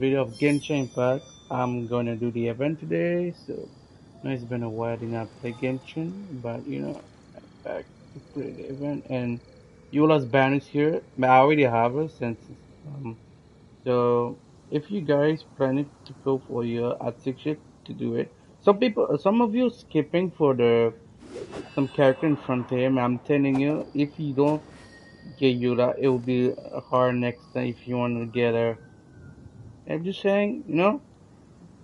Video of Genshin Impact. I'm gonna do the event today, so it's been a while since I played Genshin, but I'm back to play the event. And Eula's ban is here. But I already have her so if you guys planning to go for your I'd suggest to do it. Some of you skipping for the some character in front of him. I'm telling you, if you don't get Eula, it will be hard next time if you want to get her. I'm just saying,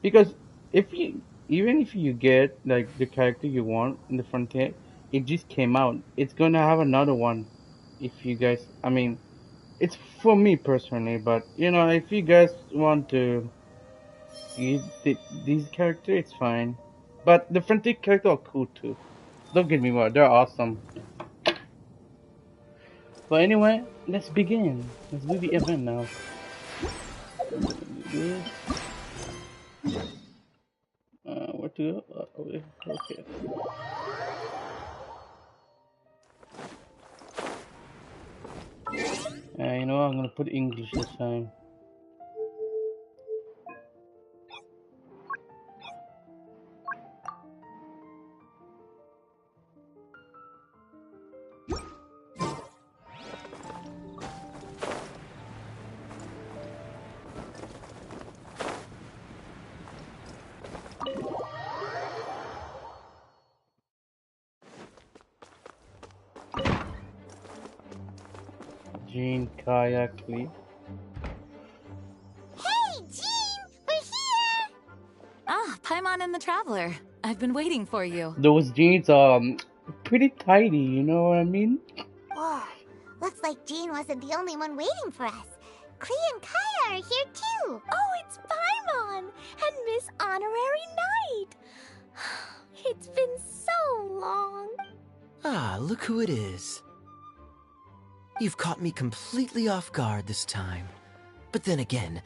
because if you even if you get like the character you want in the frontier, it just came out. It's gonna have another one. If you guys, I mean, it's for me personally, but if you guys want to use these characters, it's fine. But the frontier character are cool too. Don't get me wrong, they're awesome. But anyway, let's begin. Let's do the event now. I'm gonna do this. What to? Okay. I'm gonna put English this time. Jean, Kaya, Clee. Hey, Jean! We're here! Ah, Paimon and the Traveler. I've been waiting for you. Those jeans are pretty tidy, you know what I mean? Whoa, looks like Jean wasn't the only one waiting for us. Clee and Kaya are here too. Oh, it's Paimon and Miss Honorary Knight. It's been so long. Ah, look who it is. You've caught me completely off guard this time. But then again,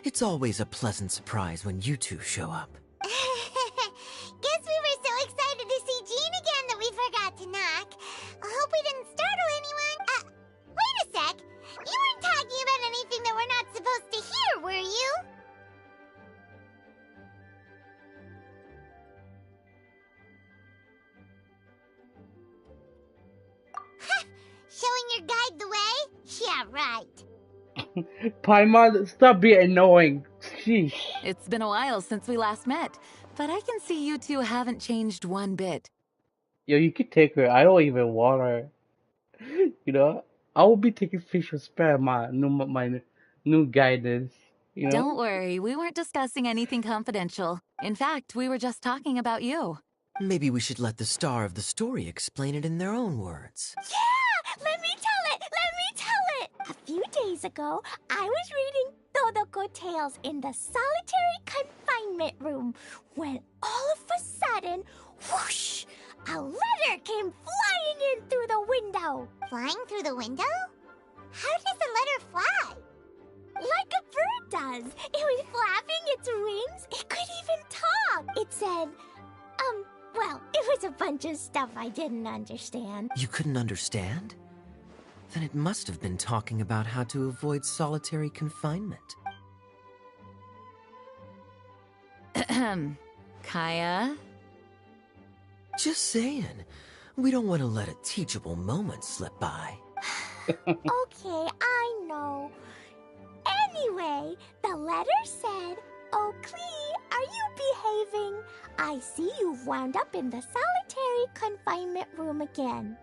it's always a pleasant surprise when you two show up. Guess we were so excited to see Jean again that we forgot to knock. I hope we didn't startle anyone. Wait a sec. You weren't talking about anything that we're not supposed to hear, were you? Showing your guide the way? Yeah, right. Paimon, stop being annoying. Sheesh. It's been a while since we last met, but I can see you two haven't changed one bit. Yo, you could take her. I don't even want her. I will be taking fish with spare my new guidance. Don't worry, we weren't discussing anything confidential. In fact, we were just talking about you. Maybe we should let the star of the story explain it in their own words. Yeah! Let me tell it! Let me tell it! A few days ago, I was reading Todoko Tales in the solitary confinement room when all of a sudden, whoosh! A letter came flying in through the window. Flying through the window? How does a letter fly? Like a bird does. It was flapping its wings. It could even talk. It said, well, it was a bunch of stuff I didn't understand. You couldn't understand? Then it must have been talking about how to avoid solitary confinement. Kaya? Just saying. We don't want to let a teachable moment slip by. Okay, I know. Anyway, the letter said, "Oh, Clee, are you behaving? I see you've wound up in the solitary confinement room again."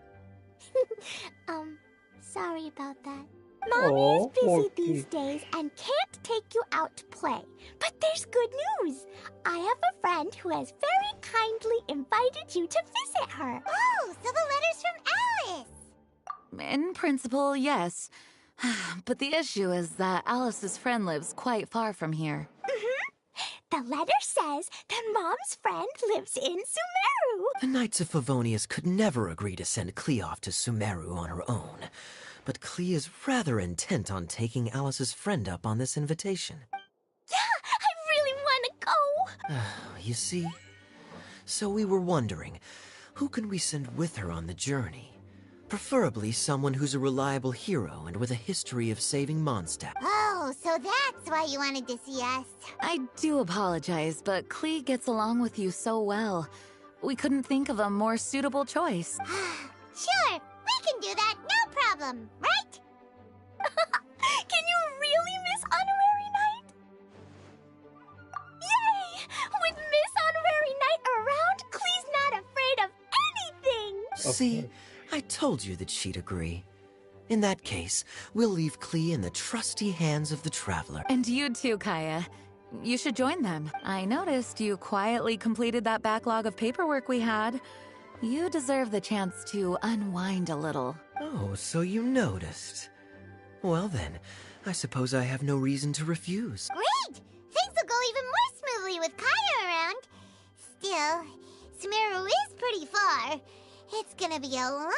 Sorry about that. Mommy's busy these days and can't take you out to play. But there's good news. I have a friend who has very kindly invited you to visit her. Oh, so the letter's from Alice. In principle, yes. But the issue is that Alice's friend lives quite far from here. The letter says that Mom's friend lives in Sumeru. The Knights of Favonius could never agree to send Clea off to Sumeru on her own. But Clea is rather intent on taking Alice's friend up on this invitation. Yeah, I really want to go. You see? So we were wondering, who can we send with her on the journey? Preferably someone who's a reliable hero and with a history of saving Mondstadt. Oh, Oh, so that's why you wanted to see us. I do apologize, but Klee gets along with you so well. We couldn't think of a more suitable choice. Sure, we can do that, no problem, right? Can you really miss Honorary Night? Yay! With Miss Honorary Night around, Klee's not afraid of anything! See, course. I told you that she'd agree. In that case, we'll leave Klee in the trusty hands of the Traveler. And you too, Kaya. You should join them. I noticed you quietly completed that backlog of paperwork we had. You deserve the chance to unwind a little. Oh, so you noticed. Well then, I suppose I have no reason to refuse. Great! Things will go even more smoothly with Kaya around. Still, Sumeru is pretty far. It's gonna be a long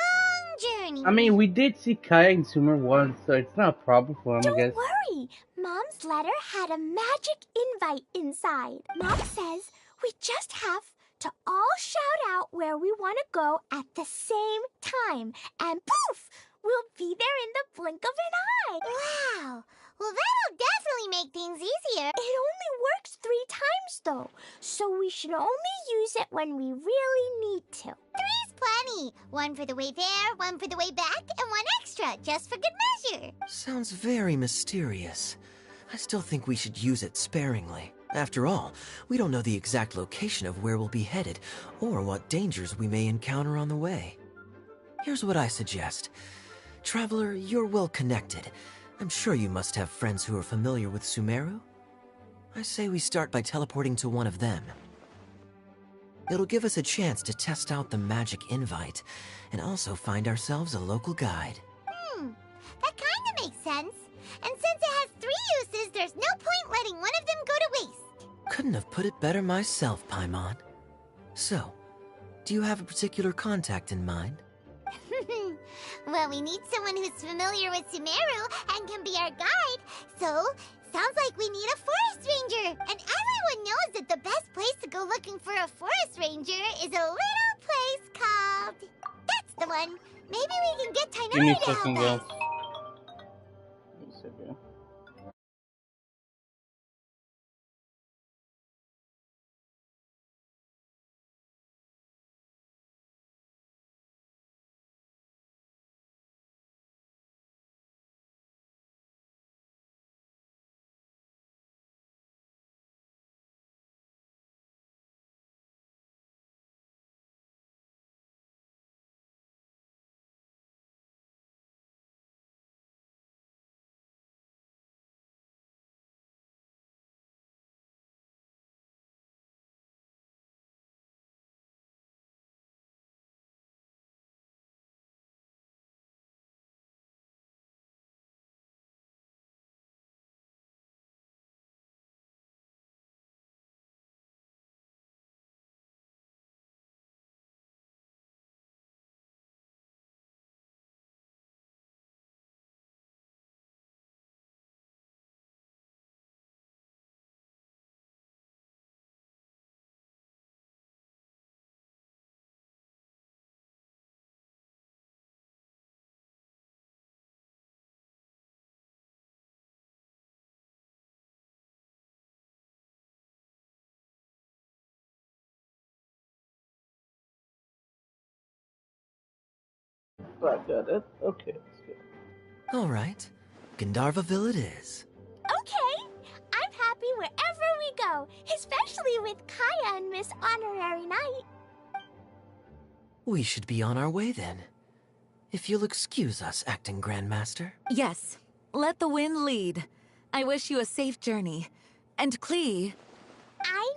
journey. I mean, we did see Kaya and Sumer once, so it's not a problem for him, I Don't guess. worry. Mom's letter had a magic invite inside. Mom says we just have to all shout out where we want to go at the same time. And poof! We'll be there in the blink of an eye. Wow! Well, that'll definitely make things easier. It only works 3 times, though. So we should only use it when we really need to. 3's plenty. 1 for the way there, 1 for the way back, and 1 extra, just for good measure. Sounds very mysterious. I still think we should use it sparingly. After all, we don't know the exact location of where we'll be headed, or what dangers we may encounter on the way. Here's what I suggest. Traveler, you're well connected. I'm sure you must have friends who are familiar with Sumeru. I say we start by teleporting to one of them. It'll give us a chance to test out the magic invite, and also find ourselves a local guide. That kinda makes sense. And since it has 3 uses, there's no point letting one of them go to waste. Couldn't have put it better myself, Paimon. So, do you have a particular contact in mind? Well, we need someone who's familiar with Sumeru and can be our guide. So, sounds like we need a forest ranger. And everyone knows that the best place to go looking for a forest ranger is a little place called... That's the one. Maybe we can get Give me Tainari a to second, help guys. us. Give me a second. But got it. Okay, that's good. All right, Gandharvaville it is. Okay. I'm happy wherever we go, especially with Kaya and Miss Honorary Night. We should be on our way then. If you'll excuse us, Acting Grandmaster. Yes, let the wind lead. I wish you a safe journey. And Klee, I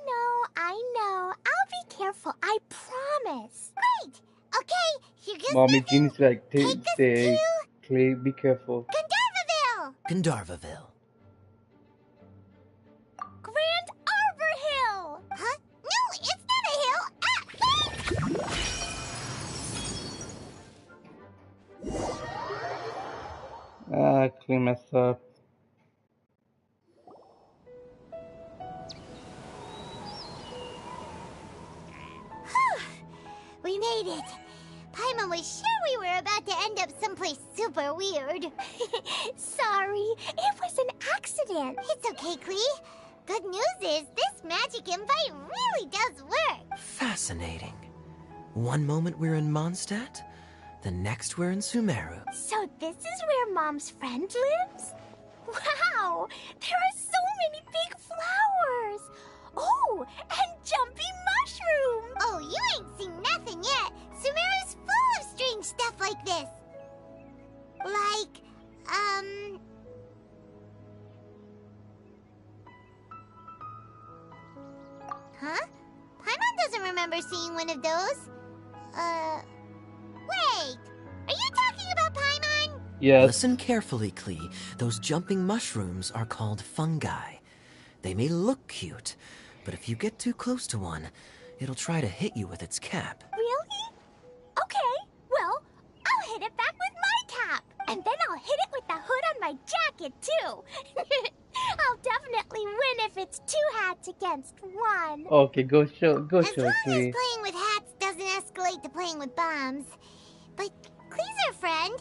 know. I'll be careful, I promise. Great! Okay, here goes Mommy nothing. Jean's like, Take us say, to Clay, be careful. Gandharvaville! Gandharvaville. Grand Arbor Hill! Huh? No, it's not a hill. Ah, Clay messed up. We made it. Paimon was sure we were about to end up someplace super weird. Sorry, it was an accident. It's okay, Klee. Good news is this magic invite really does work. Fascinating. One moment we're in Mondstadt, the next we're in Sumeru. So this is where Mom's friend lives? Wow, there are so many big flowers. Oh, and jumpy mushrooms. Oh, you ain't seen nothing yet. Sumeru's full of strange stuff like this. Like, Huh? Paimon doesn't remember seeing one of those. Wait! Are you talking about Paimon? Yes. Listen carefully, Klee. Those jumping mushrooms are called fungi. They may look cute, but if you get too close to one, it'll try to hit you with its cap. Really? Okay, well, I'll hit it back with my cap. And then I'll hit it with the hood on my jacket, too. I'll definitely win if it's 2 hats against 1. Okay, go show, As long as Klee. playing with hats doesn't escalate to playing with bombs. But Klee's our friend,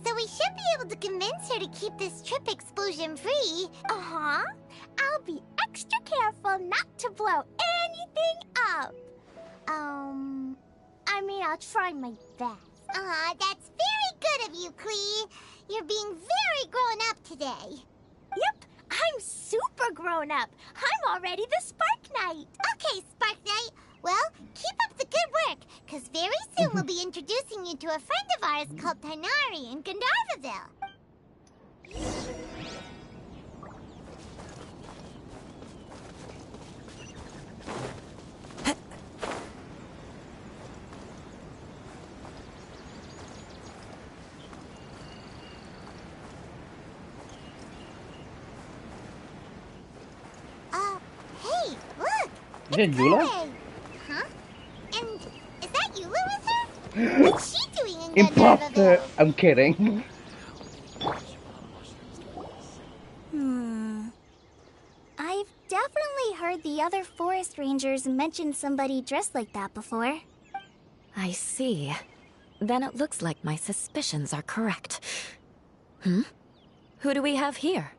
so we should be able to convince her to keep this trip explosion-free. Uh-huh. I'll be extra careful not to blow anything up. I mean, I'll try my best. That's very good of you, Klee. You're being very grown up today. Yep, I'm super grown up. I'm already the Spark Knight. Okay, Spark Knight. Well, keep up the good work, because very soon we'll be introducing you to a friend of ours called Tighnari in Gandharvaville. Hey, look! Is it Eula? Hey. Huh? And is that Eula with her? What's she doing in Imposter! Gandharvaville? I'm kidding. I've definitely heard the other forest rangers mention somebody dressed like that before. I see. Then it looks like my suspicions are correct. Hmm? Who do we have here?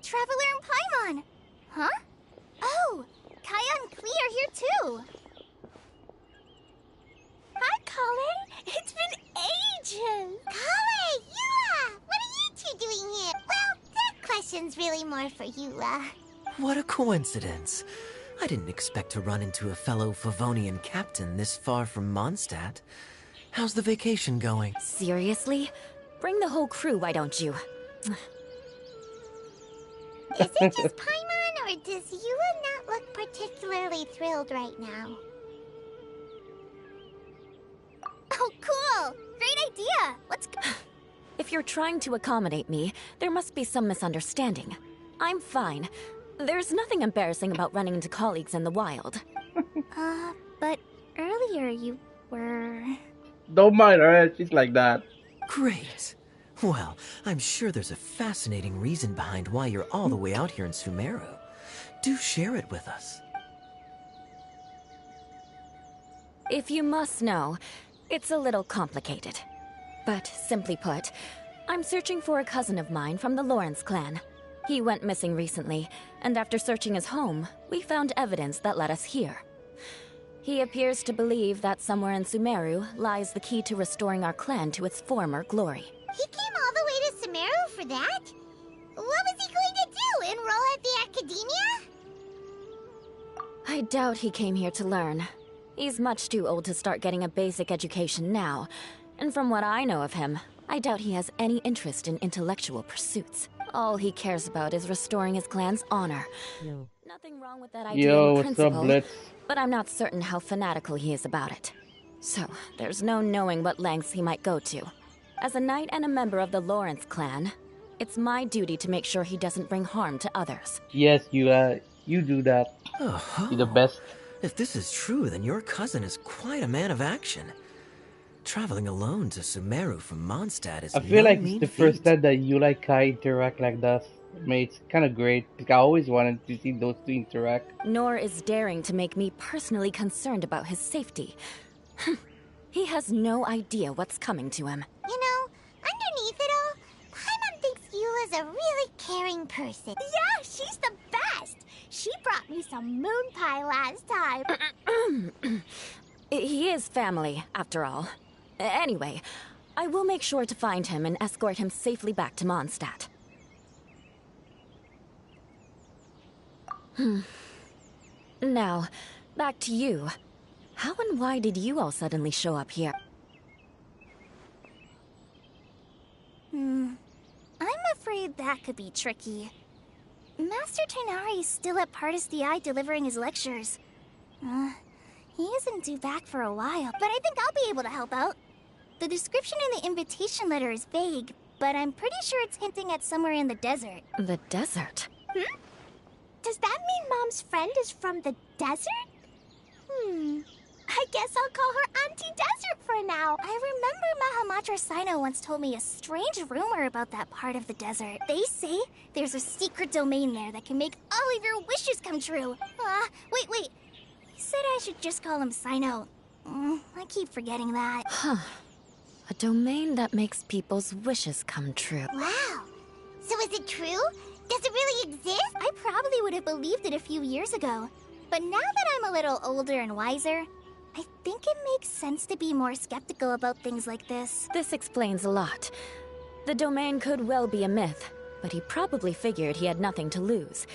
Traveler and Paimon! Huh? Oh, Kaya and Klee are here too! Hi, Colin. It's been ages. Kale, Eula! What are you two doing here? Well, that question's really more for Eula. What a coincidence. I didn't expect to run into a fellow Favonian captain this far from Mondstadt. How's the vacation going? Seriously? Bring the whole crew, why don't you? Is it just Paimon, or does Eula not look particularly thrilled right now? Oh, cool! Great idea! Let's go. If you're trying to accommodate me, there must be some misunderstanding. I'm fine. There's nothing embarrassing about running into colleagues in the wild. But earlier you were... Don't mind her, she's like that. Great. Well, I'm sure there's a fascinating reason behind why you're all the way out here in Sumeru. Do share it with us. If you must know, it's a little complicated. But simply put, I'm searching for a cousin of mine from the Lawrence clan. He went missing recently, and after searching his home, we found evidence that led us here. He appears to believe that somewhere in Sumeru lies the key to restoring our clan to its former glory. He came all the way to Sumeru for that? What was he going to do, enroll at the academia? I doubt he came here to learn. He's much too old to start getting a basic education now, and from what I know of him, I doubt he has any interest in intellectual pursuits. All he cares about is restoring his clan's honor. Nothing wrong with that idea Yo, in what's up, principle, Blitz? but I'm not certain how fanatical he is about it. So, there's no knowing what lengths he might go to. As a knight and a member of the Lawrence clan, it's my duty to make sure he doesn't bring harm to others. Yes, you do that. Oh, You're the best. If this is true, then your cousin is quite a man of action. Traveling alone to Sumeru from Mondstadt is I feel no like it's mean the first feat. time that you like Kai interact like that. Mate, it's kind of great. Because I always wanted to see those two interact. Nor is daring to make me personally concerned about his safety. He has no idea what's coming to him. You know, underneath it all, Paimon thinks Eula's a really caring person. Yeah, she's the best. She brought me some moon pie last time. He is family, after all. Anyway, I will make sure to find him and escort him safely back to Mondstadt. Now, back to you. How and why did you all suddenly show up here? I'm afraid that could be tricky. Master Tighnari's still at Partis the Eye delivering his lectures. He isn't due back for a while, but I think I'll be able to help out. The description in the invitation letter is vague, but I'm pretty sure it's hinting at somewhere in the desert. The desert? Does that mean Mom's friend is from the desert? I guess I'll call her Auntie Desert for now. I remember Mahamatra Sino once told me a strange rumor about that part of the desert. They say there's a secret domain there that can make all of your wishes come true. Wait. He said I should just call him Sino. I keep forgetting that. A domain that makes people's wishes come true. Wow. So is it true? Does it really exist? I probably would have believed it a few years ago. But now that I'm a little older and wiser, I think it makes sense to be more skeptical about things like this. This explains a lot. The domain could well be a myth, but he probably figured he had nothing to lose.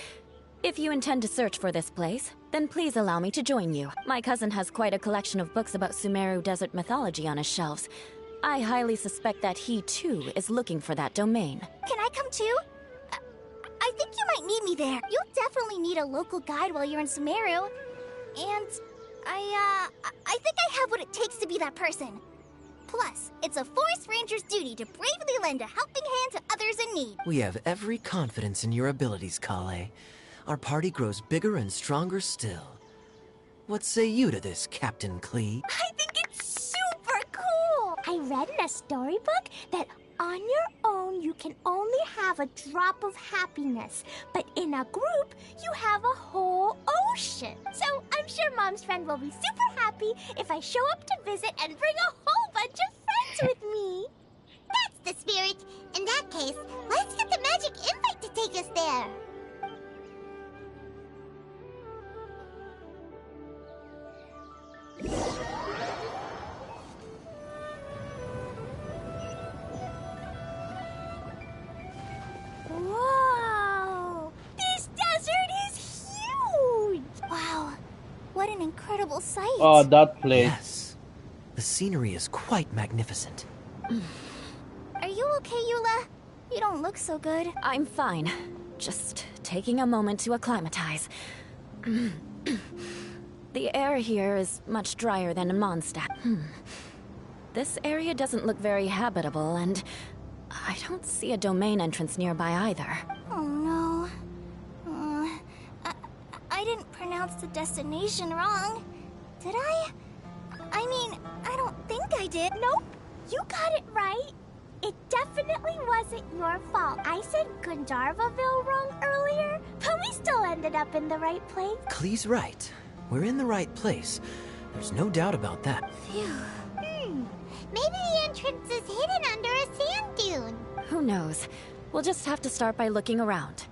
If you intend to search for this place, then please allow me to join you. My cousin has quite a collection of books about Sumeru desert mythology on his shelves. I highly suspect that he, too, is looking for that domain. Can I come too? I think you might need me there. You'll definitely need a local guide while you're in Sumeru. And I think I have what it takes to be that person. Plus, it's a forest ranger's duty to bravely lend a helping hand to others in need. We have every confidence in your abilities, Kale. Our party grows bigger and stronger still. What say you to this, Captain Klee? I think it's super cool. I read in a storybook that on your own you can only have a drop of happiness, but in a group you have a whole ocean. So I'm sure Mom's friend will be super happy if I show up to visit and bring a whole bunch of friends with me. That's the spirit. In that case, let's get the magic invite to take us there. Whoa! This desert is huge! Wow, what an incredible sight. Oh, that place. Yes. The scenery is quite magnificent. Are you okay, Eula? You don't look so good. I'm fine. Just taking a moment to acclimatize. The air here is much drier than in Mondstadt. This area doesn't look very habitable, and I don't see a domain entrance nearby either. Oh no. I didn't pronounce the destination wrong. Did I? I mean, I don't think I did. Nope, you got it right. It definitely wasn't your fault. I said Gandharvaville wrong earlier, but we still ended up in the right place. Klee's right. We're in the right place. There's no doubt about that. Phew. Maybe the entrance is hidden under a sand dune. Who knows? We'll just have to start by looking around.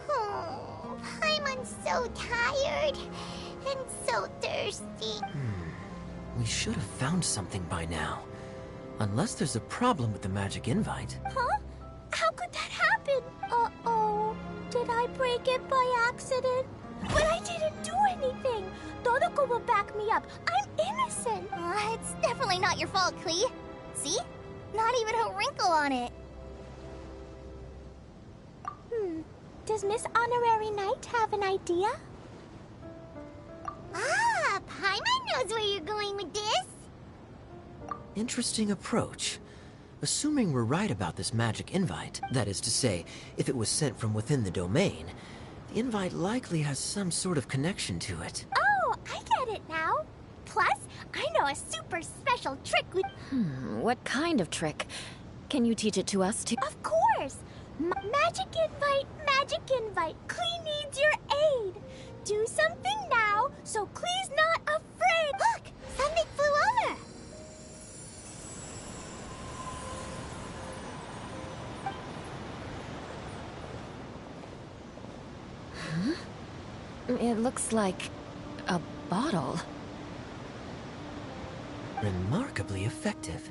Oh, Paimon's so tired and so thirsty. We should have found something by now. Unless there's a problem with the magic invite. Huh? How could that happen? Uh-oh. Did I break it by accident? But I didn't do anything. Todoko will back me up. I'm innocent. It's definitely not your fault, Klee. See? Not even a wrinkle on it. Does Miss Honorary Knight have an idea? Ah, Paimon knows where you're going with this. Interesting approach. Assuming we're right about this magic invite, that is to say, if it was sent from within the domain, the invite likely has some sort of connection to it. Oh, I get it now. Plus, I know a super special trick with... What kind of trick? Can you teach it to us too? Of course! Magic invite, magic invite. Klee needs your aid. do something now, so Klee's not afraid. Look! Something flew over! It looks like a bottle. Remarkably effective.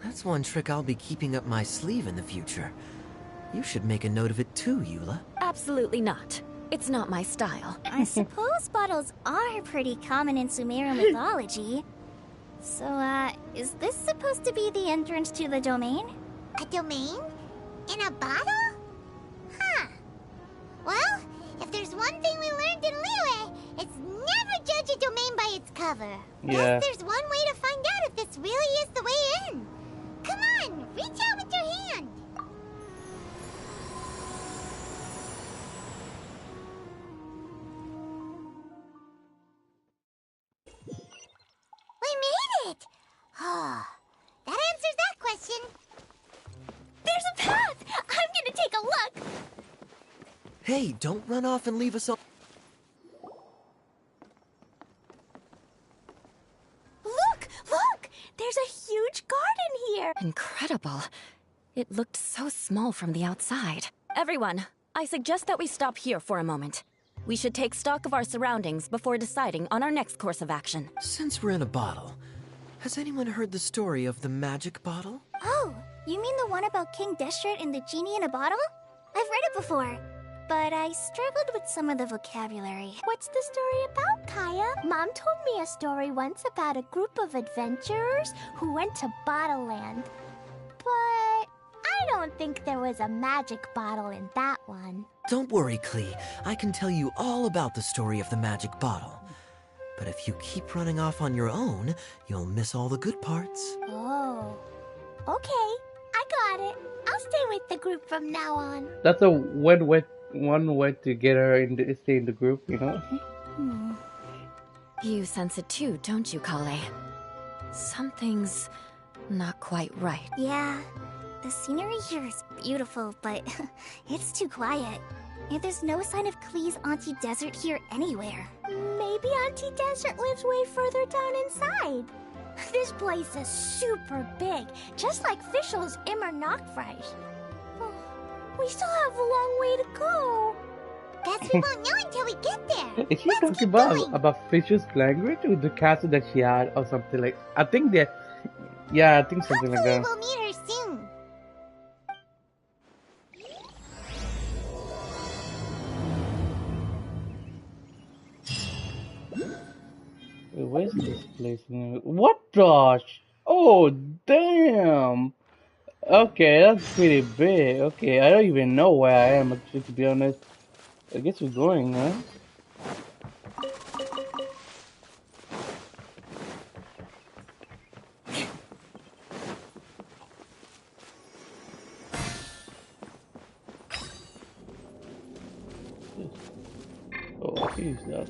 That's one trick I'll be keeping up my sleeve in the future. You should make a note of it too, Eula. Absolutely not. It's not my style. I suppose bottles are pretty common in Sumerian mythology. So, is this supposed to be the entrance to the domain? A domain? In a bottle? Huh. Well, if there's one thing we learned in Liyue, it's never judge a domain by its cover. Yeah. Guess there's one way to find out if this really is the way in. Come on, reach out with your hand. We made it! Oh, that answers that question. There's a path! I'm gonna take a look! Hey, don't run off and leave us all. Look! Look! There's a huge garden here! Incredible. It looked so small from the outside. Everyone, I suggest that we stop here for a moment. We should take stock of our surroundings before deciding on our next course of action. Since we're in a bottle, has anyone heard the story of the magic bottle? Oh, you mean the one about King Deshret and the genie in a bottle? I've read it before, but I struggled with some of the vocabulary. What's the story about, Kaya? Mom told me a story once about a group of adventurers who went to Bottle Land. But I don't think there was a magic bottle in that one. Don't worry, Klee. I can tell you all about the story of the magic bottle. But if you keep running off on your own, you'll miss all the good parts. Oh. Okay, I got it. I'll stay with the group from now on. That's a one way to get her in stay in the group, you know? You sense it too, don't you, Kale? Something's not quite right. Yeah, the scenery here is beautiful, but it's too quiet. And there's no sign of Klee's Auntie Desert here anywhere. Maybe Auntie Desert lives way further down inside. This place is super big, just like Fischl's Immer Nachtreich. We still have a long way to go. Guess we won't know until we get there. Is she Let's talking keep going. about Fisher's language or the castle that she had or something like? I think that. Yeah, I think something like Hopefully that. we'll meet her soon. Wait, where's this place? What the? Oh, damn. Okay, that's pretty big. Okay, I don't even know where I am, actually, to be honest. I guess we're going, huh? Oh, I can use that.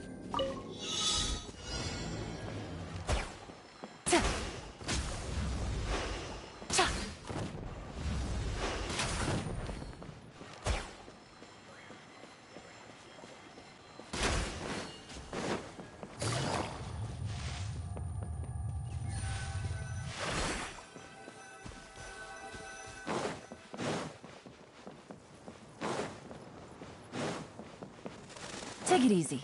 Take it easy.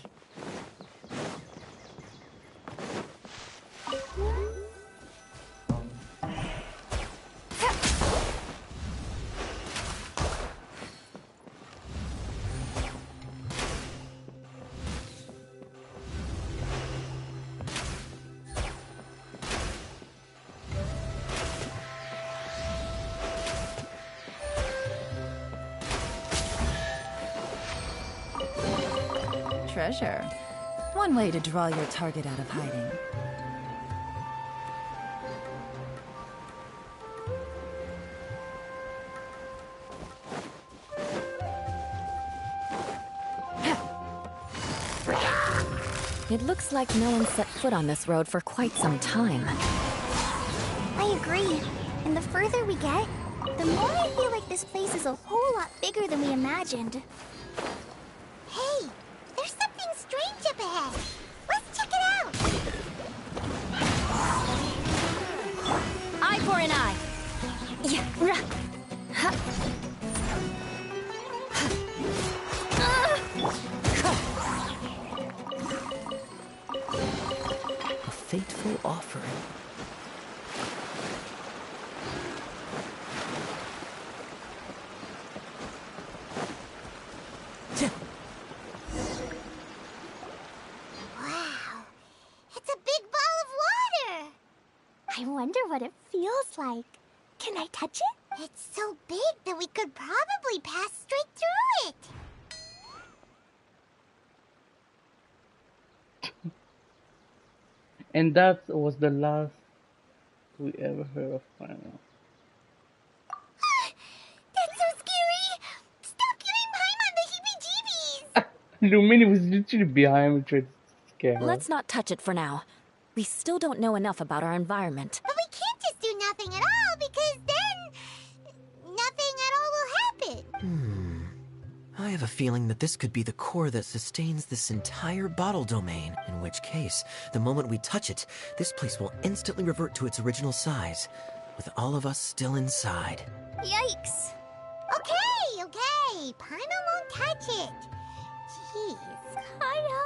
Treasure. One way to draw your target out of hiding. It looks like no one set foot on this road for quite some time. I agree. And the further we get, the more I feel like this place is a whole lot bigger than we imagined. Hey, there's something A fateful offering. Wow. It's a big ball of water. I wonder what it feels like. Can I touch it? It's so big that we could probably pass straight through it. And that was the last we ever heard of Final. That's so scary. Stop giving Paimon the heebie-jeebies. Lumini was literally behind me trying to scare her. Let's not touch it for now. We still don't know enough about our environment. But we can't just do nothing at all because then nothing at all will happen. I have a feeling that this could be the core that sustains this entire bottle domain, in which case, the moment we touch it, this place will instantly revert to its original size, with all of us still inside. Yikes. Okay. Paimon won't touch it. Jeez. Kaya,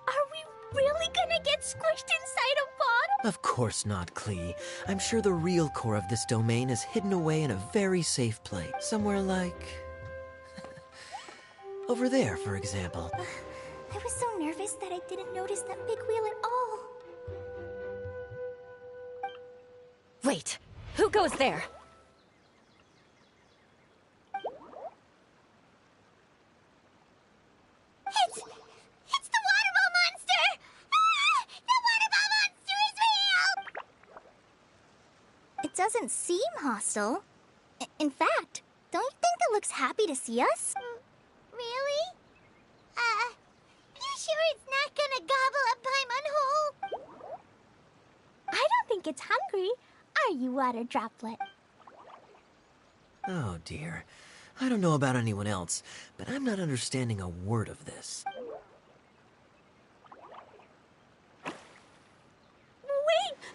are we really gonna get squished inside a bottle? Of course not, Klee. I'm sure the real core of this domain is hidden away in a very safe place. Somewhere like... over there, for example. I was so nervous that I didn't notice that big wheel at all. Wait, who goes there? It's the water ball monster! Ah! The water ball monster is real! It doesn't seem hostile. In fact, don't you think it looks happy to see us? Really? You sure it's not gonna gobble up Paimon whole? I don't think it's hungry. Are you, Water Droplet? Oh dear. I don't know about anyone else, but I'm not understanding a word of this. Wait!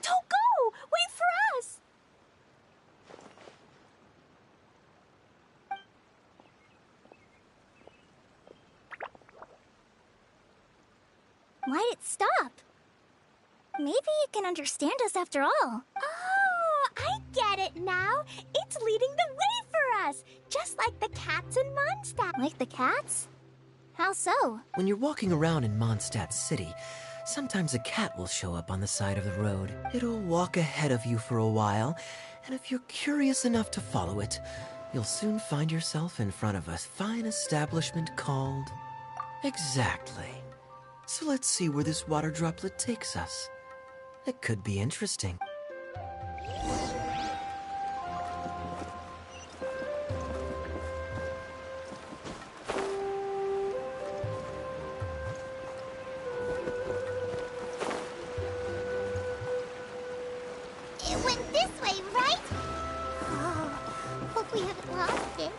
Don't go! Wait for us! Why'd it stop? Maybe it can understand us after all. Oh, I get it now. It's leading the way for us, just like the cats in Mondstadt. Like the cats? How so? When you're walking around in Mondstadt City, sometimes a cat will show up on the side of the road. It'll walk ahead of you for a while, and if you're curious enough to follow it, you'll soon find yourself in front of a fine establishment called... Exactly. So let's see where this water droplet takes us. It could be interesting. It went this way, right? Oh, hope we haven't lost it.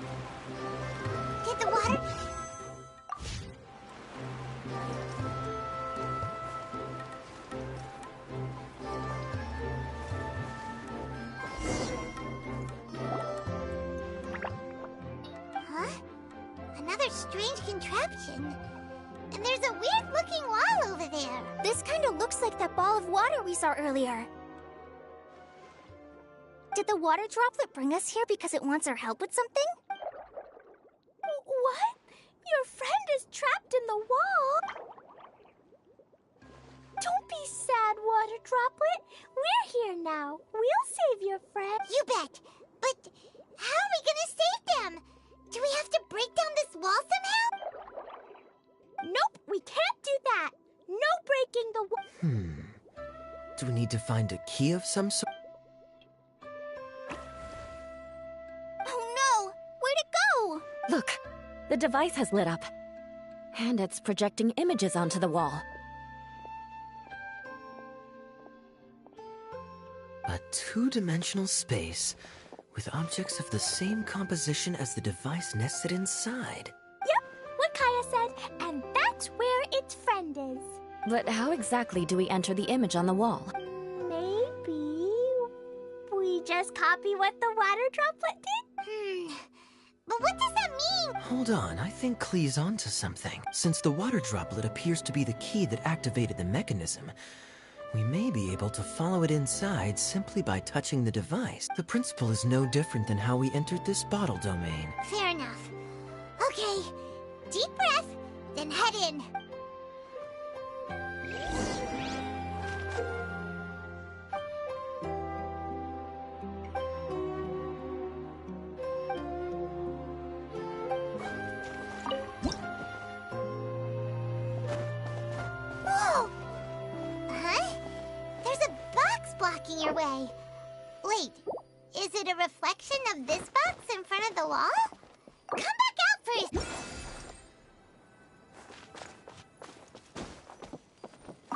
Did the water... Huh? Another strange contraption. And there's a weird-looking wall over there. This kind of looks like that ball of water we saw earlier. Did the water droplet bring us here because it wants our help with something? What? Your friend is trapped in the wall? Don't be sad, Water Droplet. We're here now. We'll save your friend. You bet. But how are we gonna save them? Do we have to break down this wall somehow? Nope, we can't do that. No breaking the wall. Do we need to find a key of some sort? Oh no! Where'd it go? Look, the device has lit up. And it's projecting images onto the wall. A two-dimensional space with objects of the same composition as the device nested inside. Yep, what Kaya said, and that's where its friend is. But how exactly do we enter the image on the wall? Maybe we we just copy what the water droplet did? But what does that mean? Hold on, I think Klee's onto something. Since the water droplet appears to be the key that activated the mechanism, we may be able to follow it inside simply by touching the device. The principle is no different than how we entered this bottle domain. Fair enough. Okay, deep breath, then head in. Whoa! Huh? There's a box blocking your way. Wait, is it a reflection of this box in front of the wall? Come back out first!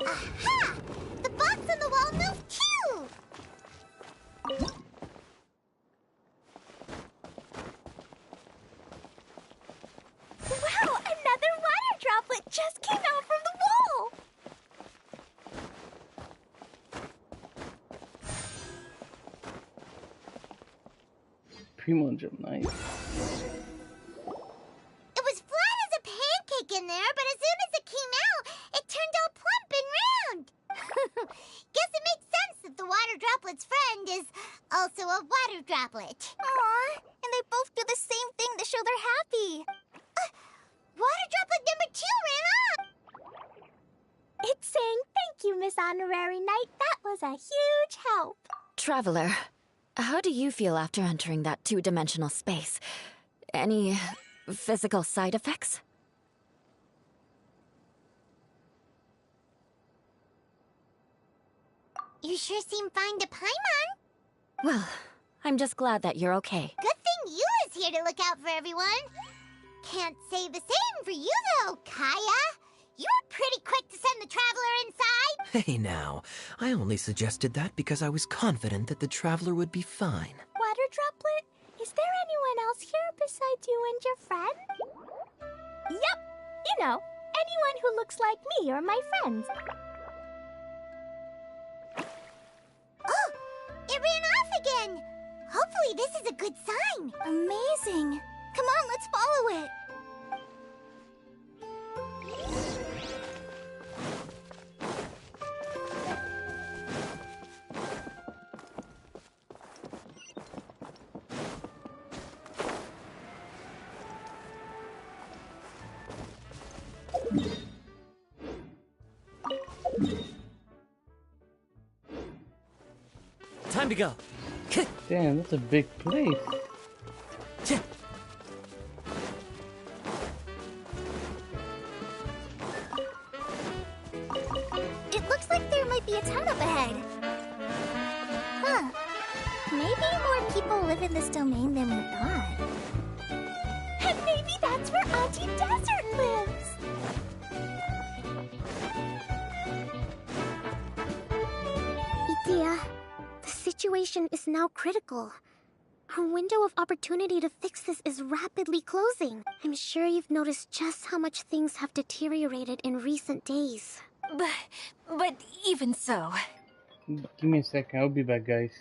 Aha! The box on the wall moved too! Wow, another water droplet just came out from the wall! Primo jump, nice. It was flat as a pancake in there, but as soon as it came out, it turned all plump and round. Guess it makes sense that the water droplet's friend is also a water droplet. Aw, and they both do the same thing to show they're happy. Water droplet number 2 ran off. It's saying thank you, Miss Honorary Knight. That was a huge help. Traveler, how do you feel after entering that two-dimensional space? Any physical side effects? You sure seem fine to Paimon. Well, I'm just glad that you're okay. Good thing you is here to look out for everyone. Can't say the same for you, though, Kaya. You were pretty quick to send the traveler inside. Hey now, I only suggested that because I was confident that the traveler would be fine. Water droplet, is there anyone else here besides you and your friend? Yep, you know, anyone who looks like me or my friends. Oh, it ran off again. Hopefully this is a good sign. Amazing. Come on, let's follow it. Time to go. Damn, that's a big place. It looks like there might be a town up ahead. Huh. Maybe more people live in this domain than we thought. And maybe that's where Auntie Desert lives. Itia, the situation is now critical. Our window of opportunity to fix this is rapidly closing. I'm sure you've noticed just how much things have deteriorated in recent days. But even so... Give me a second, I'll be back, guys.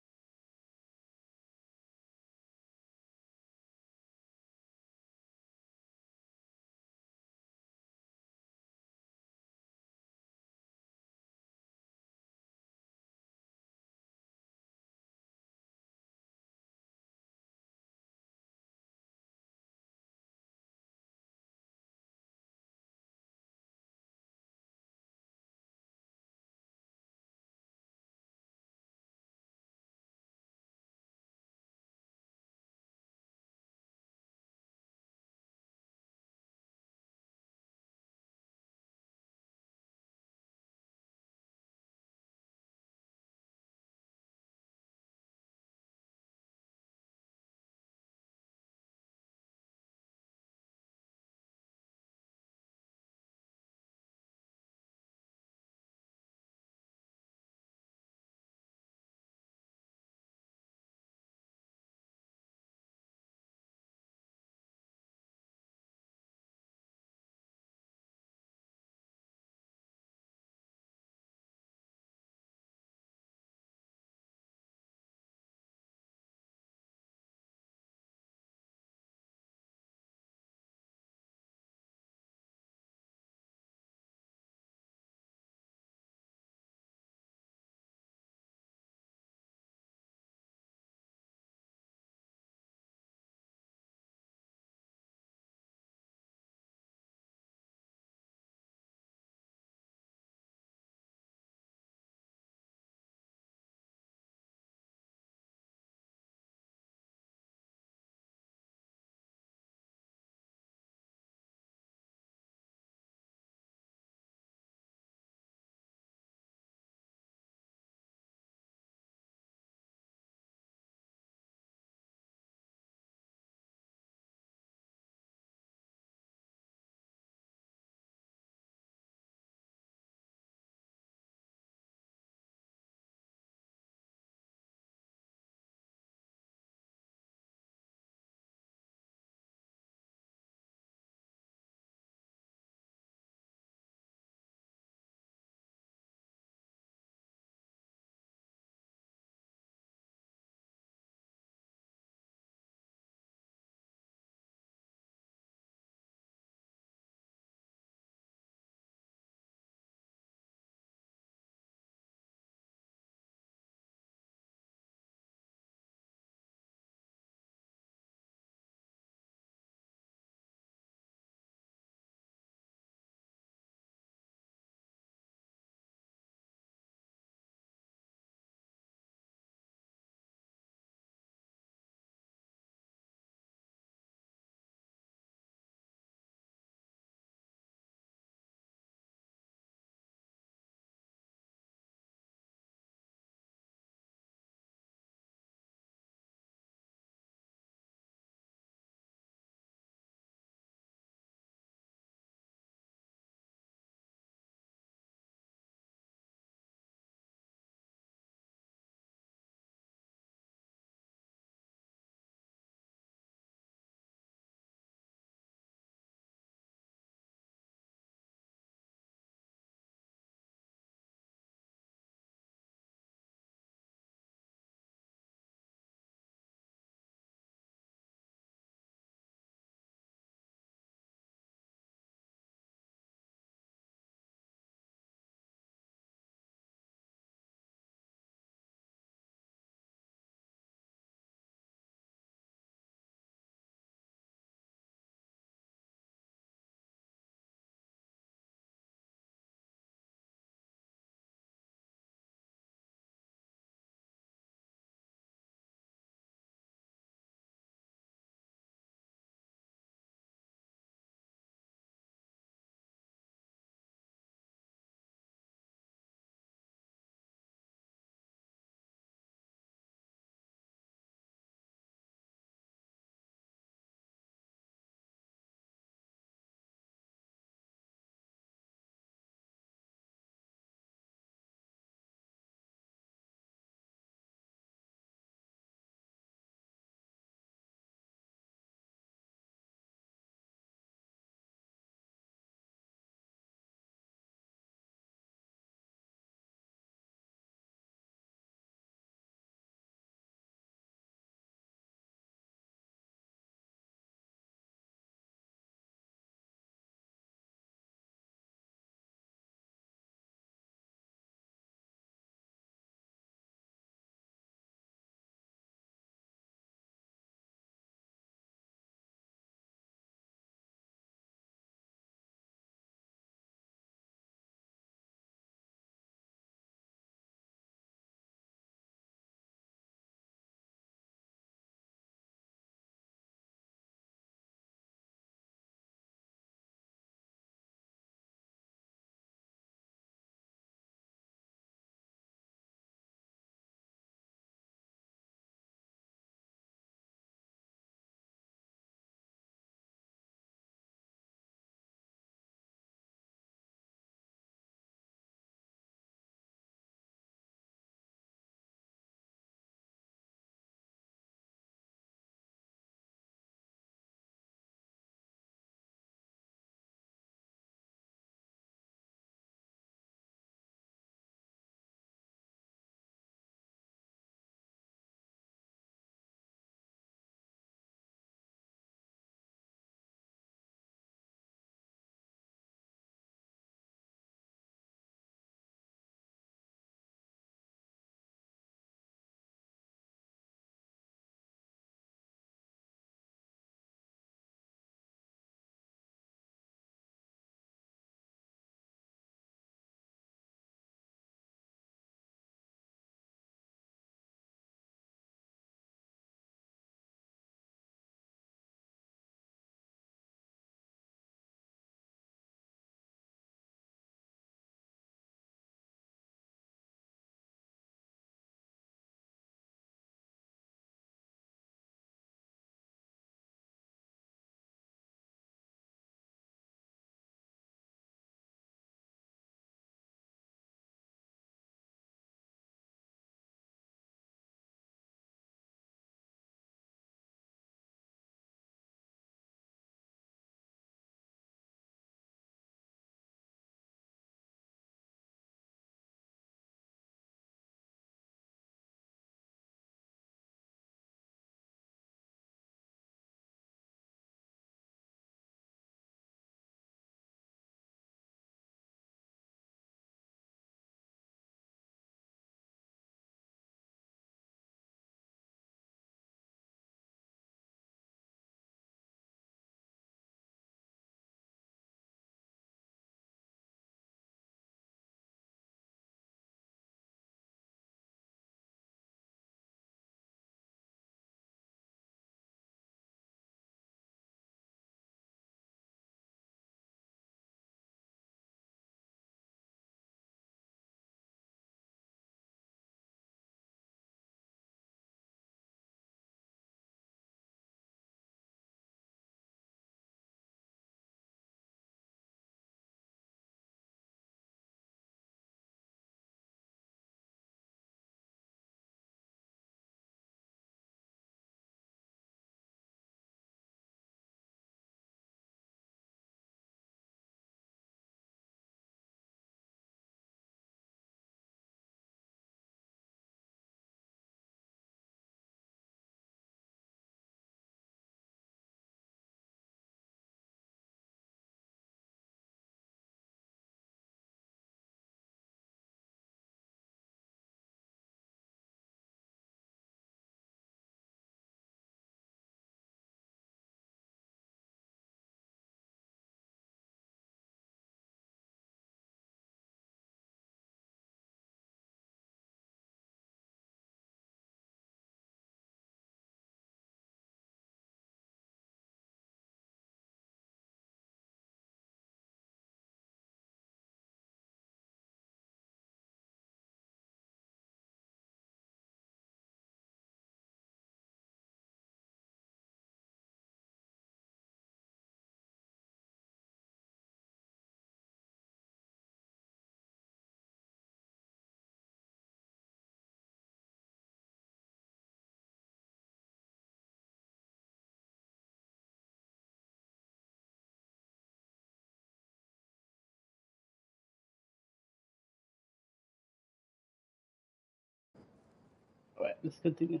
Alright, let's continue.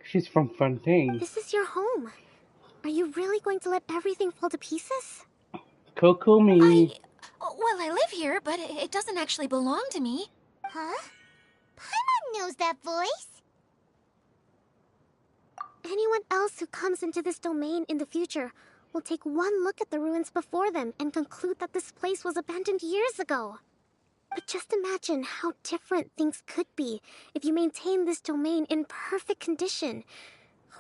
She's from Fontaine. This is your home. Are you really going to let everything fall to pieces? Coco me. Well, I live here, but it doesn't actually belong to me. Huh? Paimon knows that voice. Anyone else who comes into this domain in the future will take one look at the ruins before them and conclude that this place was abandoned years ago. But just imagine how different things could be if you maintain this domain in perfect condition.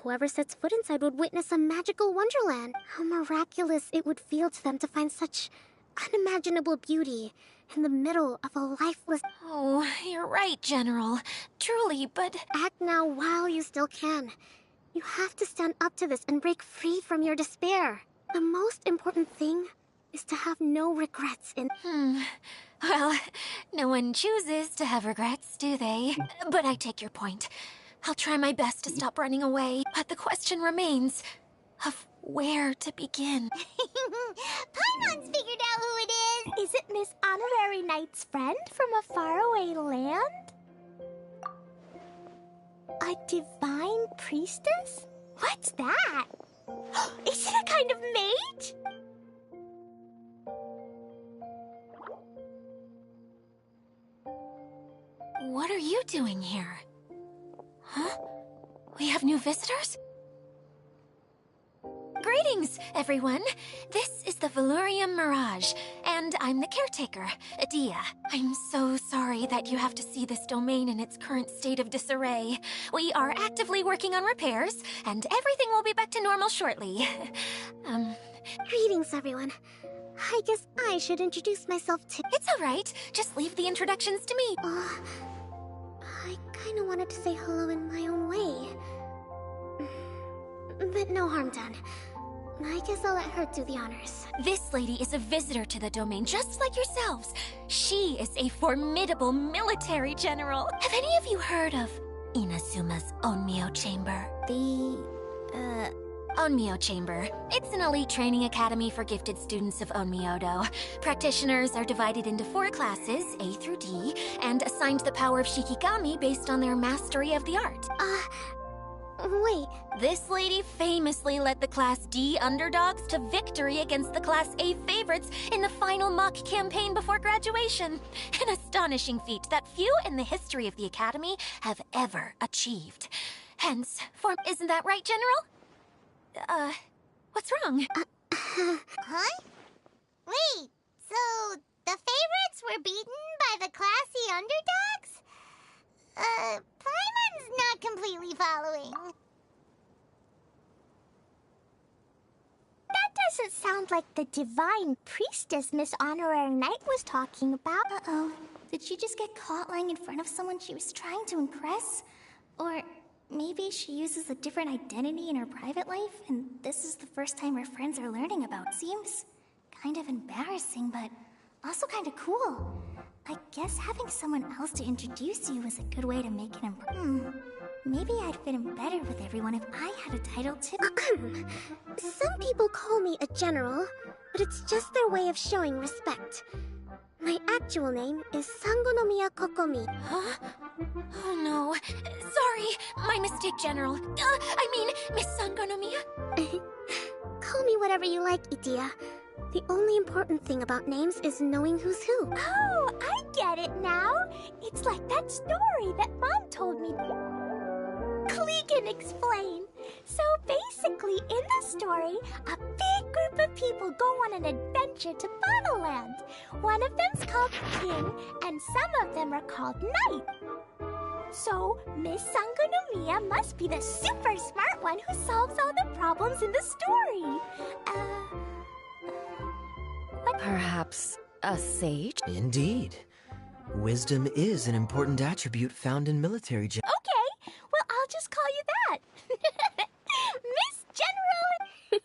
Whoever sets foot inside would witness a magical wonderland. How miraculous it would feel to them to find such unimaginable beauty in the middle of a lifeless... Oh, you're right, General. Truly, but... Act now while you still can. You have to stand up to this and break free from your despair. The most important thing is to have no regrets in... Well, no one chooses to have regrets, do they? But I take your point. I'll try my best to stop running away, but the question remains of where to begin. Paimon's figured out who it is. Is it Miss Honorary Knight's friend from a faraway land? A divine priestess? What's that? Is it a kind of mage? What are you doing here? Huh? We have new visitors? Greetings, everyone. This is the Valurium Mirage, and I'm the caretaker, Adia. I'm so sorry that you have to see this domain in its current state of disarray. We are actively working on repairs, and everything will be back to normal shortly. Greetings, everyone. I guess I should introduce myself to... It's all right. Just leave the introductions to me. I kinda wanted to say hello in my own way. But no harm done. I guess I'll let her do the honors. This lady is a visitor to the domain, just like yourselves. She is a formidable military general. Have any of you heard of Inazuma's Onmyo Chamber? Onmyo Chamber. It's an elite training academy for gifted students of Onmyodo. Practitioners are divided into 4 classes, A through D, and assigned the power of Shikigami based on their mastery of the art. Wait. This lady famously led the Class D underdogs to victory against the Class A favorites in the final mock campaign before graduation. An astonishing feat that few in the history of the Academy have ever achieved. Hence, isn't that right, General? What's wrong? Huh? Wait, so the favorites were beaten by the classy underdogs? Paimon's not completely following. That doesn't sound like the divine priestess Miss Honorary Knight was talking about. Uh-oh. Did she just get caught lying in front of someone she was trying to impress? Or maybe she uses a different identity in her private life, and this is the first time her friends are learning about. Seems kind of embarrassing, but also kind of cool. I guess having someone else to introduce you is a good way to make it maybe I'd fit in better with everyone if I had a title too. Some people call me a general, but it's just their way of showing respect. My actual name is Sangonomiya Kokomi. Huh? Oh no. Sorry, my mistake, General. I mean, Miss Sangonomiya. Call me whatever you like, Itia. The only important thing about names is knowing who's who. Oh, I get it now. It's like that story that Mom told me. Clegan explain. So basically, in the story, a big group of people go on an adventure to Bottleland. One of them's called King, and some of them are called Knight. So, Miss Sangonomiya must be the super smart one who solves all the problems in the story. Perhaps a sage? Indeed. Wisdom is an important attribute found in military gen- Okay, well, I'll just call you that. Miss General!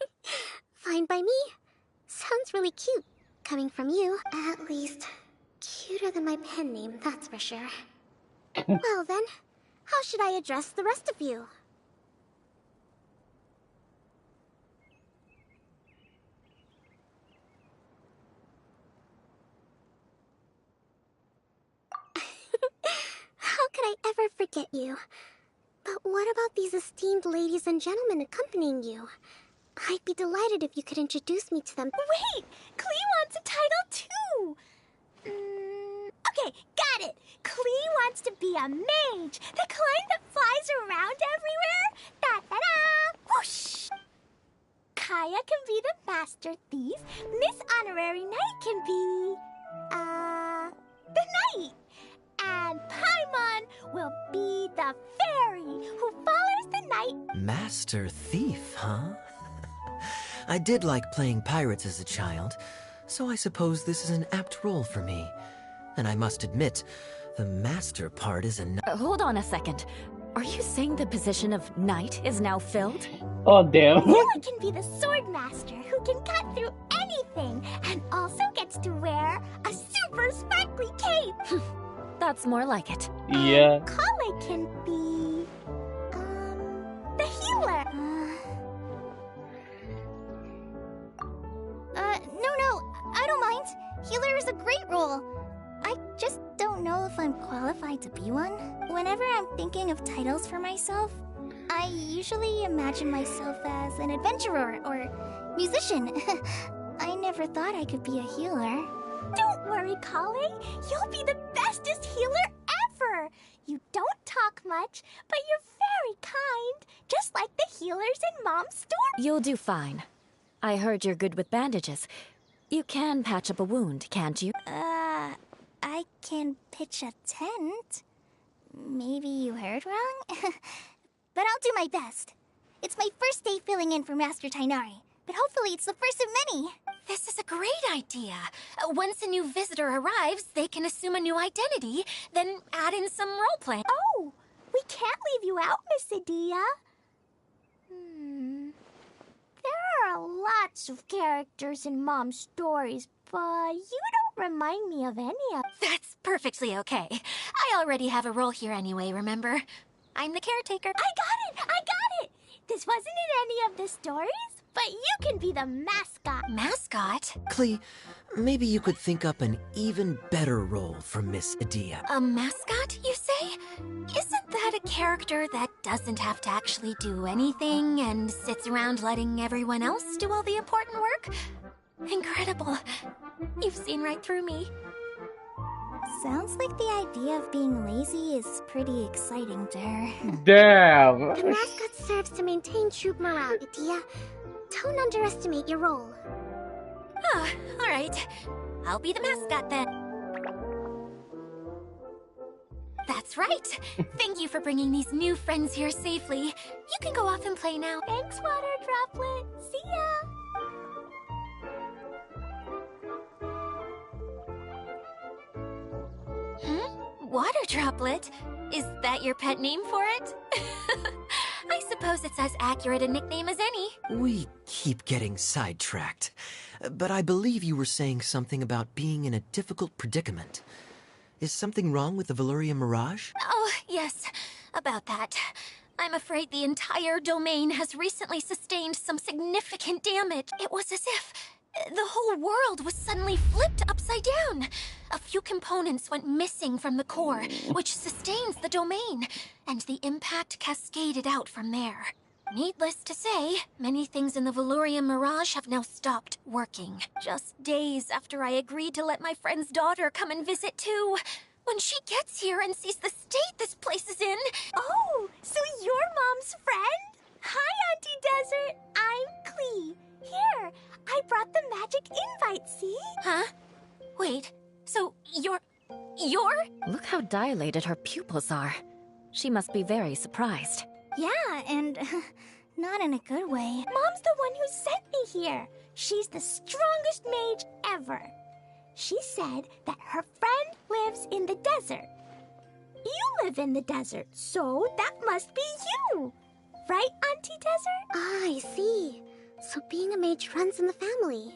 Fine by me. Sounds really cute, coming from you. At least, cuter than my pen name, that's for sure. Well then, how should I address the rest of you? How could I ever forget get you. But what about these esteemed ladies and gentlemen accompanying you? I'd be delighted if you could introduce me to them. Wait! Klee wants a title too! Okay, got it! Klee wants to be a mage! The kind that flies around everywhere! Da-da-da! Whoosh! Kaya can be the Master Thief. Miss Honorary Knight can be... the Knight! And Paimon will be the fairy who follows the knight. Master Thief, huh? I did like playing pirates as a child, so I suppose this is an apt role for me. And I must admit, the master part is a... Hold on a second. Are you saying the position of knight is now filled? Oh, damn. Yula can be the sword master who can cut through anything and also gets to wear a super sparkly cape. That's more like it. Yeah. Kale can be... the healer. No, I don't mind. Healer is a great role. I just don't know if I'm qualified to be one. Whenever I'm thinking of titles for myself, I usually imagine myself as an adventurer or musician. I never thought I could be a healer. Don't worry, Kale. You'll be the bestest healer ever. You don't talk much, but you're very kind, just like the healers in Mom's store. You'll do fine. I heard you're good with bandages. You can patch up a wound, can't you? I can pitch a tent. Maybe you heard wrong? But I'll do my best. It's my first day filling in for Master Tainari, but hopefully it's the first of many. This is a great idea. Once a new visitor arrives, they can assume a new identity, then add in some role-playing. Oh, we can't leave you out, Miss Adia. There are lots of characters in Mom's stories, but you don't remind me of any of them. That's perfectly okay. I already have a role here anyway, remember? I'm the caretaker. I got it! This wasn't in any of the stories, but you can be the mascot. Mascot? Klee, maybe you could think up an even better role for Miss Adia. A mascot, you say? Isn't that a character that doesn't have to actually do anything and sits around letting everyone else do all the important work? Incredible. You've seen right through me. Sounds like the idea of being lazy is pretty exciting to her. Damn. The mascot serves to maintain troop morale, Adia. Don't underestimate your role. Ah, all right. I'll be the mascot then. That's right. Thank you for bringing these new friends here safely. You can go off and play now. Thanks, Water Droplet. See ya. Water Droplet? Is that your pet name for it? I suppose it's as accurate a nickname as any. We keep getting sidetracked, but I believe you were saying something about being in a difficult predicament. Is something wrong with the Valyria Mirage? Oh, yes, about that. I'm afraid the entire domain has recently sustained some significant damage. It was as if the whole world was suddenly flipped upside down. A few components went missing from the core, which sustains the domain, and the impact cascaded out from there. Needless to say, many things in the Valyria Mirage have now stopped working. Just days after I agreed to let my friend's daughter come and visit too. When she gets here and sees the state this place is in... Oh, so you're Mom's friend? Hi, Auntie Desert. I'm Klee. Here, I brought the magic invite, see? Huh? Wait, so you're... Look how dilated her pupils are. She must be very surprised. Yeah, and not in a good way. Mom's the one who sent me here. She's the strongest mage ever. She said that her friend lives in the desert. You live in the desert, so that must be you. Right, Auntie Desert? Ah, I see. So being a mage runs in the family.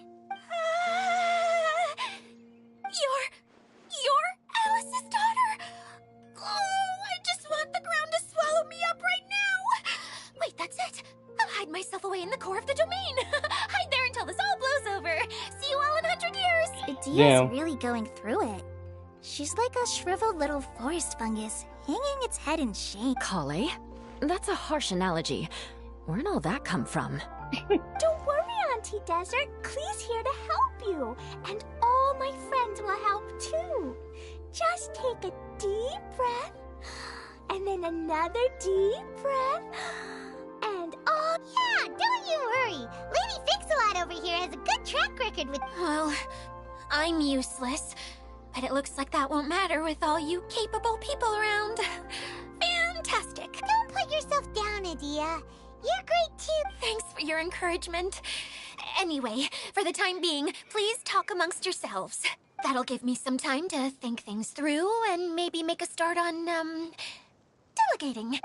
You're Alice's daughter? Oh, I just want the ground to swallow me up right now. Wait, that's it. I'll hide myself away in the core of the domain. Hide there until this all blows over. See you all in 100 years. Adia's Damn. really going through it. She's like a shriveled little forest fungus, hanging its head in shame. Kale? That's a harsh analogy. Where'd all that come from? Don't worry, Auntie Desert. Klee's here to help you. And all my friends will help too. Just take a deep breath. And then another deep breath. And all... Yeah, don't you worry. Lady Fix-A-Lot over here has a good track record with... Well, I'm useless. But it looks like that won't matter with all you capable people around. Fantastic. Don't put yourself down, Adia. You're great too. Thanks for your encouragement. Anyway, for the time being, please talk amongst yourselves. That'll give me some time to think things through and maybe make a start on, delegating.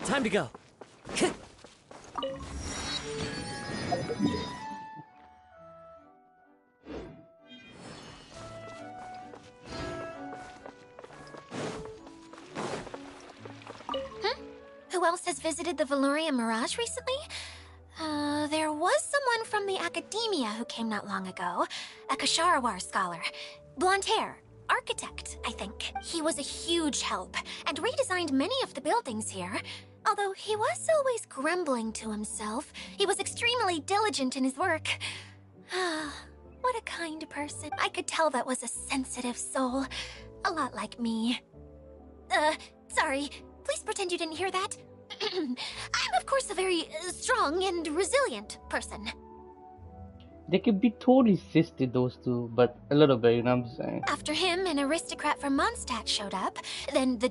Time to go. Who else has visited the Valoria Mirage recently? There was someone from the academia who came not long ago. A Kasharawar scholar. Blonde hair. Architect, I think. He was a huge help, and redesigned many of the buildings here. Although he was always grumbling to himself, he was extremely diligent in his work. What a kind person. I could tell that was a sensitive soul. A lot like me. Sorry. Please pretend you didn't hear that. I'm, of course, a very strong and resilient person. They could be totally sisted, those two, but a little bit, you know what I'm saying? After him, an aristocrat from Mondstadt showed up. Then the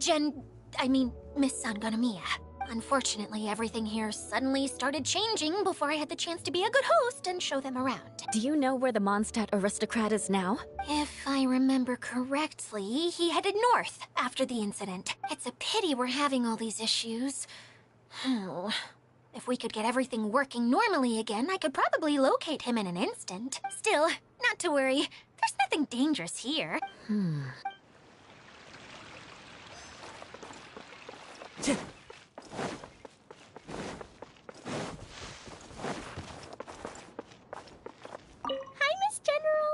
Miss Sangonomiya. Unfortunately, everything here suddenly started changing before I had the chance to be a good host and show them around. Do you know where the Mondstadt aristocrat is now? If I remember correctly, he headed north after the incident. It's a pity we're having all these issues. Oh, if we could get everything working normally again, I could probably locate him in an instant. Still, not to worry. There's nothing dangerous here. Hi, Miss General.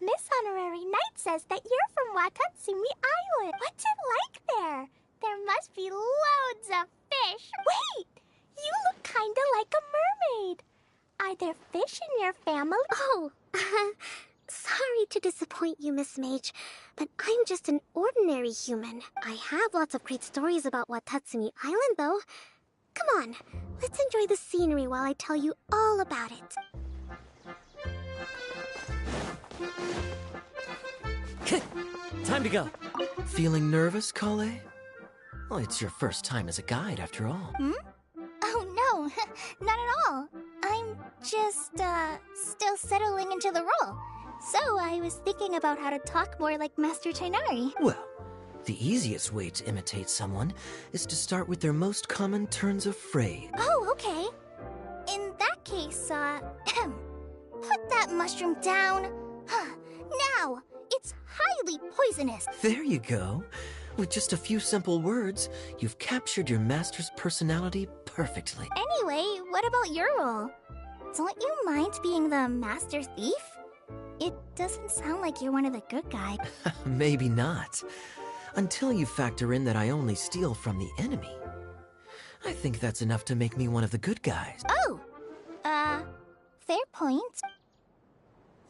Miss Honorary Knight says that you're from Watatsumi Island. What's it like there? There must be loads of fish. Wait! You look kinda like a mermaid. Are there fish in your family? Oh, sorry to disappoint you, Miss Mage, but I'm just an ordinary human. I have lots of great stories about Watatsumi Island, though. Come on, let's enjoy the scenery while I tell you all about it. Time to go. Feeling nervous, Kale? Well, it's your first time as a guide, after all. Oh, no, not at all. I'm just, still settling into the role. So I was thinking about how to talk more like Master Tighnari. Well, the easiest way to imitate someone is to start with their most common turns of phrase. Oh, okay. In that case, put that mushroom down. Now, it's highly poisonous. There you go. With just a few simple words, you've captured your master's personality perfectly. Anyway, what about your role? Don't you mind being the master thief? It doesn't sound like you're one of the good guys. Maybe not. Until you factor in that I only steal from the enemy. I think that's enough to make me one of the good guys. Oh! Fair point.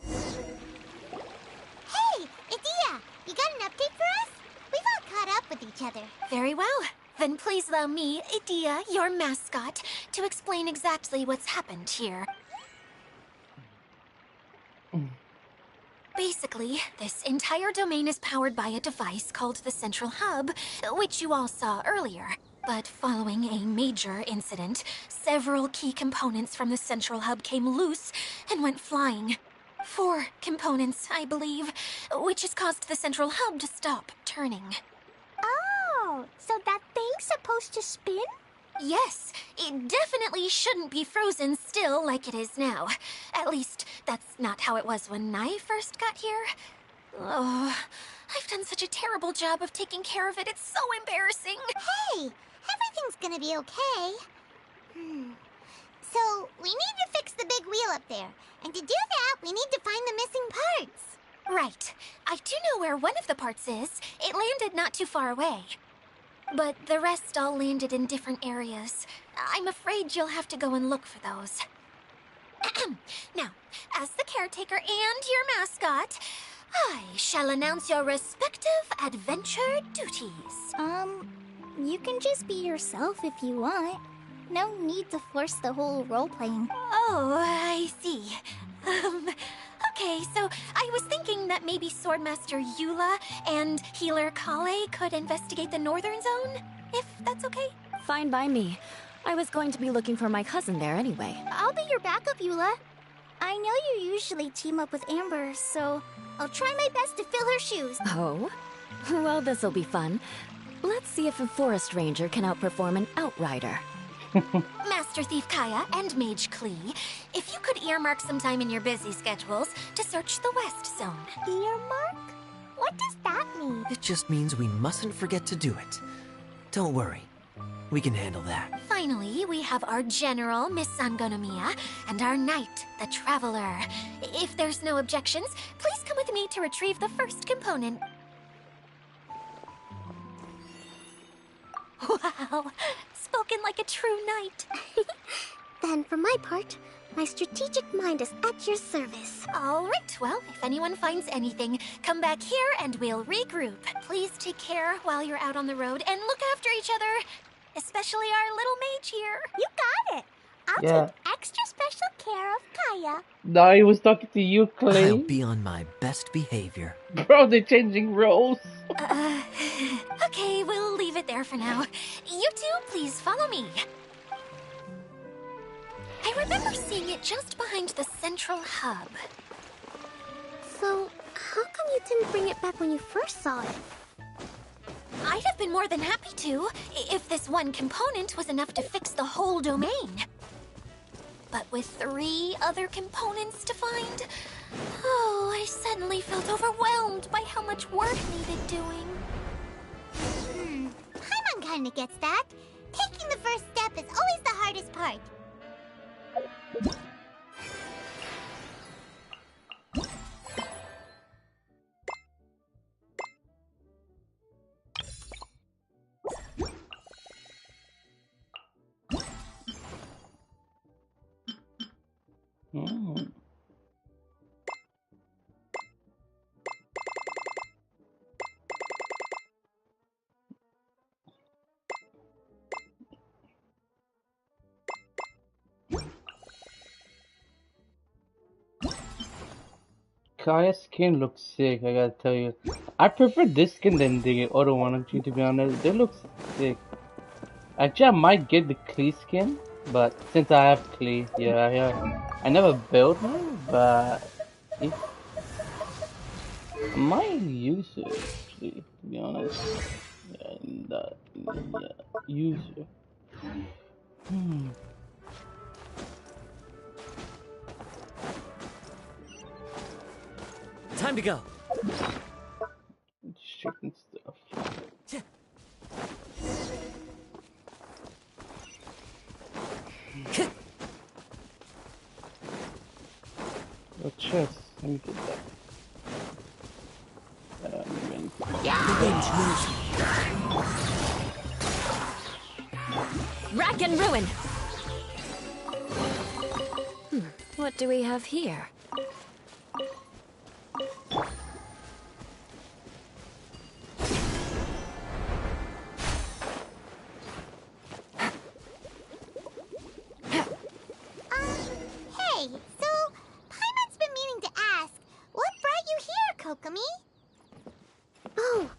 Hey, Adia! You got an update for us? We've all caught up with each other. Very well. Then please allow me, Idia, your mascot, to explain exactly what's happened here. Basically, this entire domain is powered by a device called the Central Hub, which you all saw earlier. But following a major incident, several key components from the Central Hub came loose and went flying. 4 components, I believe, which has caused the Central Hub to stop turning. Oh, so that thing's supposed to spin? Yes, it definitely shouldn't be frozen still like it is now. At least, that's not how it was when I first got here. Oh, I've done such a terrible job of taking care of it, it's so embarrassing. Hey, everything's gonna be okay. So, we need to fix the big wheel up there. And to do that, we need to find the missing parts. Right. I do know where one of the parts is. It landed not too far away. But the rest all landed in different areas. I'm afraid you'll have to go and look for those. Now, as the caretaker and your mascot, I shall announce your respective adventure duties. You can just be yourself if you want. No need to force the whole role-playing. Oh, I see. Okay, so I was thinking that maybe Swordmaster Eula and Healer Kale could investigate the Northern Zone, if that's okay? Fine by me. I was going to be looking for my cousin there anyway. I'll be your backup, Eula. I know you usually team up with Amber, so I'll try my best to fill her shoes. Oh? Well, this'll be fun. Let's see if a forest ranger can outperform an outrider. Master Thief Kaya and Mage Klee, if you could earmark some time in your busy schedules to search the West Zone. Earmark? What does that mean? It just means we mustn't forget to do it. Don't worry. We can handle that. Finally, we have our General, Miss Sangonomiya, and our Knight, the Traveler. If there's no objections, please come with me to retrieve the first component. Wow, spoken like a true knight. Then, for my part, my strategic mind is at your service. All right, well, if anyone finds anything, come back here and we'll regroup. Please take care while you're out on the road and look after each other, especially our little mage here. You got it. I'll Yeah. take extra special care of Kaya. No, he was talking to you, Clay. I'll be on my best behavior. Bro, they're changing roles. Okay, we'll leave it there for now. You two, please follow me. I remember seeing it just behind the central hub. So, how come you didn't bring it back when you first saw it? I'd have been more than happy to, if this one component was enough to fix the whole domain. But with 3 other components to find, oh, I suddenly felt overwhelmed by how much work needed doing. Paimon kinda gets that. Taking the first step is always the hardest part. Hmm. Kaya's skin looks sick, I gotta tell you. I prefer this skin than the other one, actually, to be honest. They look sick. Actually, I might get the Klee skin, but since I have Klee, yeah, I never built her, but if I might use her, actually, to be honest. Yeah, use her. Time to go. Chicken stuff. A chest. Let me get that. Rack and ruin! What do we have here? Hey, so Paimon's been meaning to ask, what brought you here, Kokomi? Oh,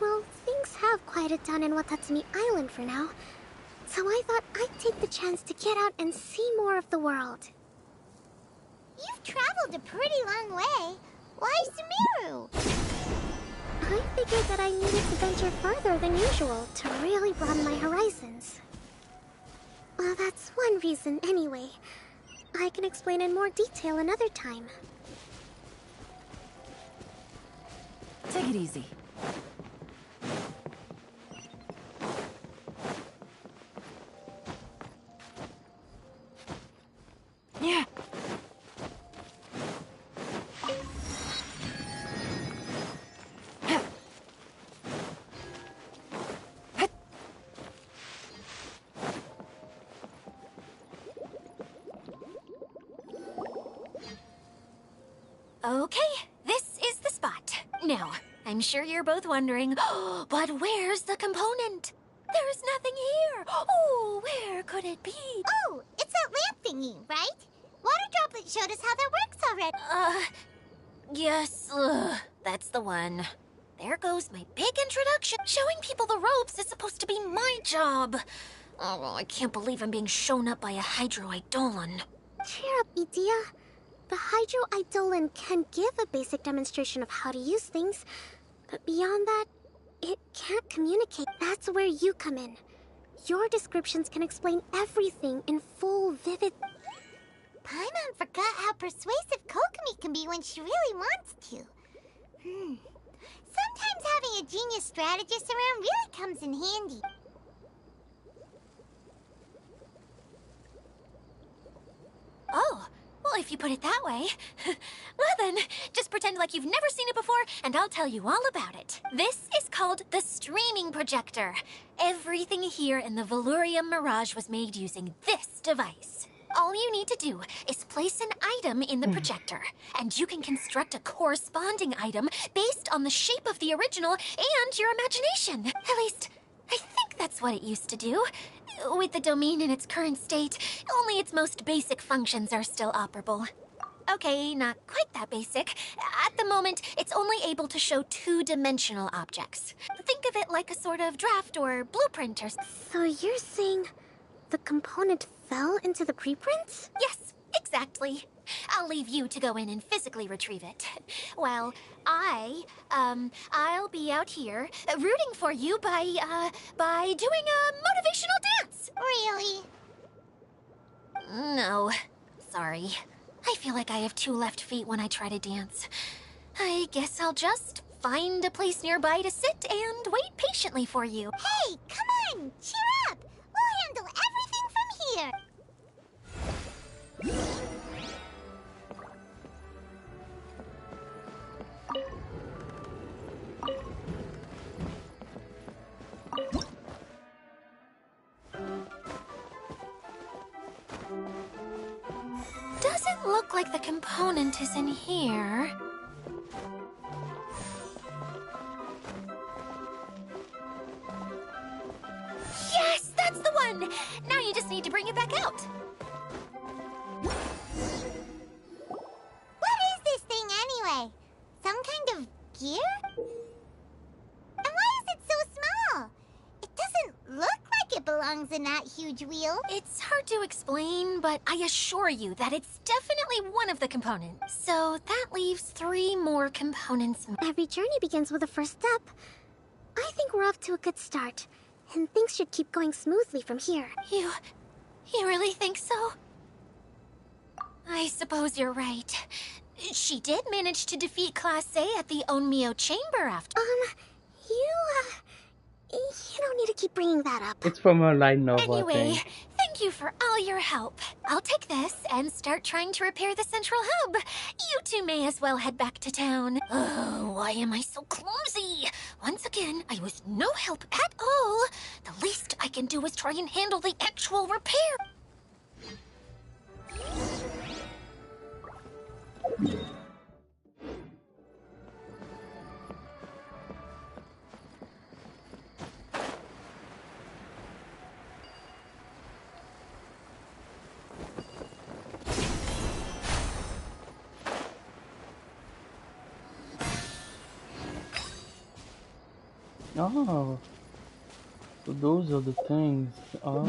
well, things have quieted down in Watatsumi Island for now, so I thought I'd take the chance to get out and see more of the world. You've traveled a pretty long way. Why Sumeru? I figured that I needed to venture further than usual to really broaden my horizons. Well, that's one reason anyway. I can explain in more detail another time. Take it easy. Okay, this is the spot. Now, I'm sure you're both wondering, but where's the component? There's nothing here. Oh, where could it be? Oh, it's that lamp thingy, right? Water Droplet showed us how that works already. Yes, that's the one. There goes my big introduction. Showing people the ropes is supposed to be my job. Oh, I can't believe I'm being shown up by a Hydro Eidolon. Cheer up, Edea. The Hydro Eidolon can give a basic demonstration of how to use things, but beyond that, it can't communicate. That's where you come in. Your descriptions can explain everything in full, vivid... Paimon forgot how persuasive Kokomi can be when she really wants to. Sometimes having a genius strategist around really comes in handy. Oh, well, if you put it that way. Well then, just pretend like you've never seen it before, and I'll tell you all about it. This is called the streaming projector. Everything here in the Valurium Mirage was made using this device. All you need to do is place an item in the projector, and you can construct a corresponding item based on the shape of the original and your imagination. At least, I think that's what it used to do. With the domain in its current state, only its most basic functions are still operable. Okay, not quite that basic. At the moment, it's only able to show two-dimensional objects. Think of it like a sort of draft or blueprint or... So you're saying the component fell into the preprints? Yes, exactly. I'll leave you to go in and physically retrieve it. Well, I'll be out here rooting for you by doing a motivational dance. Really? No, sorry. I feel like I have two left feet when I try to dance. I guess I'll just find a place nearby to sit and wait patiently for you. Hey, come on! Cheer up! We'll handle everything from here! Doesn't look like the component is in here. Yes, that's the one! Now you just need to bring it back out. What is this thing anyway? Some kind of gear? And why is it so small? It doesn't look like it belongs in that huge wheel. It's hard to explain, but I assure you that it's definitely one of the components. So that leaves 3 more components. Every journey begins with a first step. I think we're off to a good start, and things should keep going smoothly from here. You really think so? I suppose you're right. She did manage to defeat Class A at the Onmyo Chamber after. You don't need to keep bringing that up. It's from a light novel, I Anyway, think. thank you for all your help. I'll take this and start trying to repair the central hub. You two may as well head back to town. Oh, why am I so clumsy? Once again, I was no help at all. The least I can do is try and handle the actual repair. Oh, so those are the things. Oh.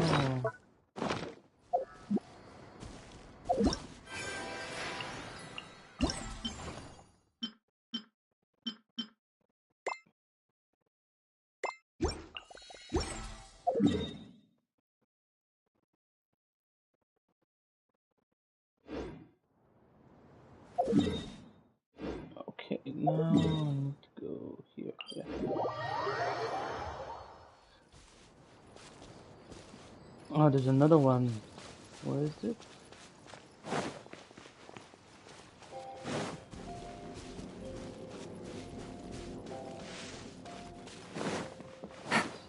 Okay, now I need to go here. Yeah. Oh, there's another one. Where is it?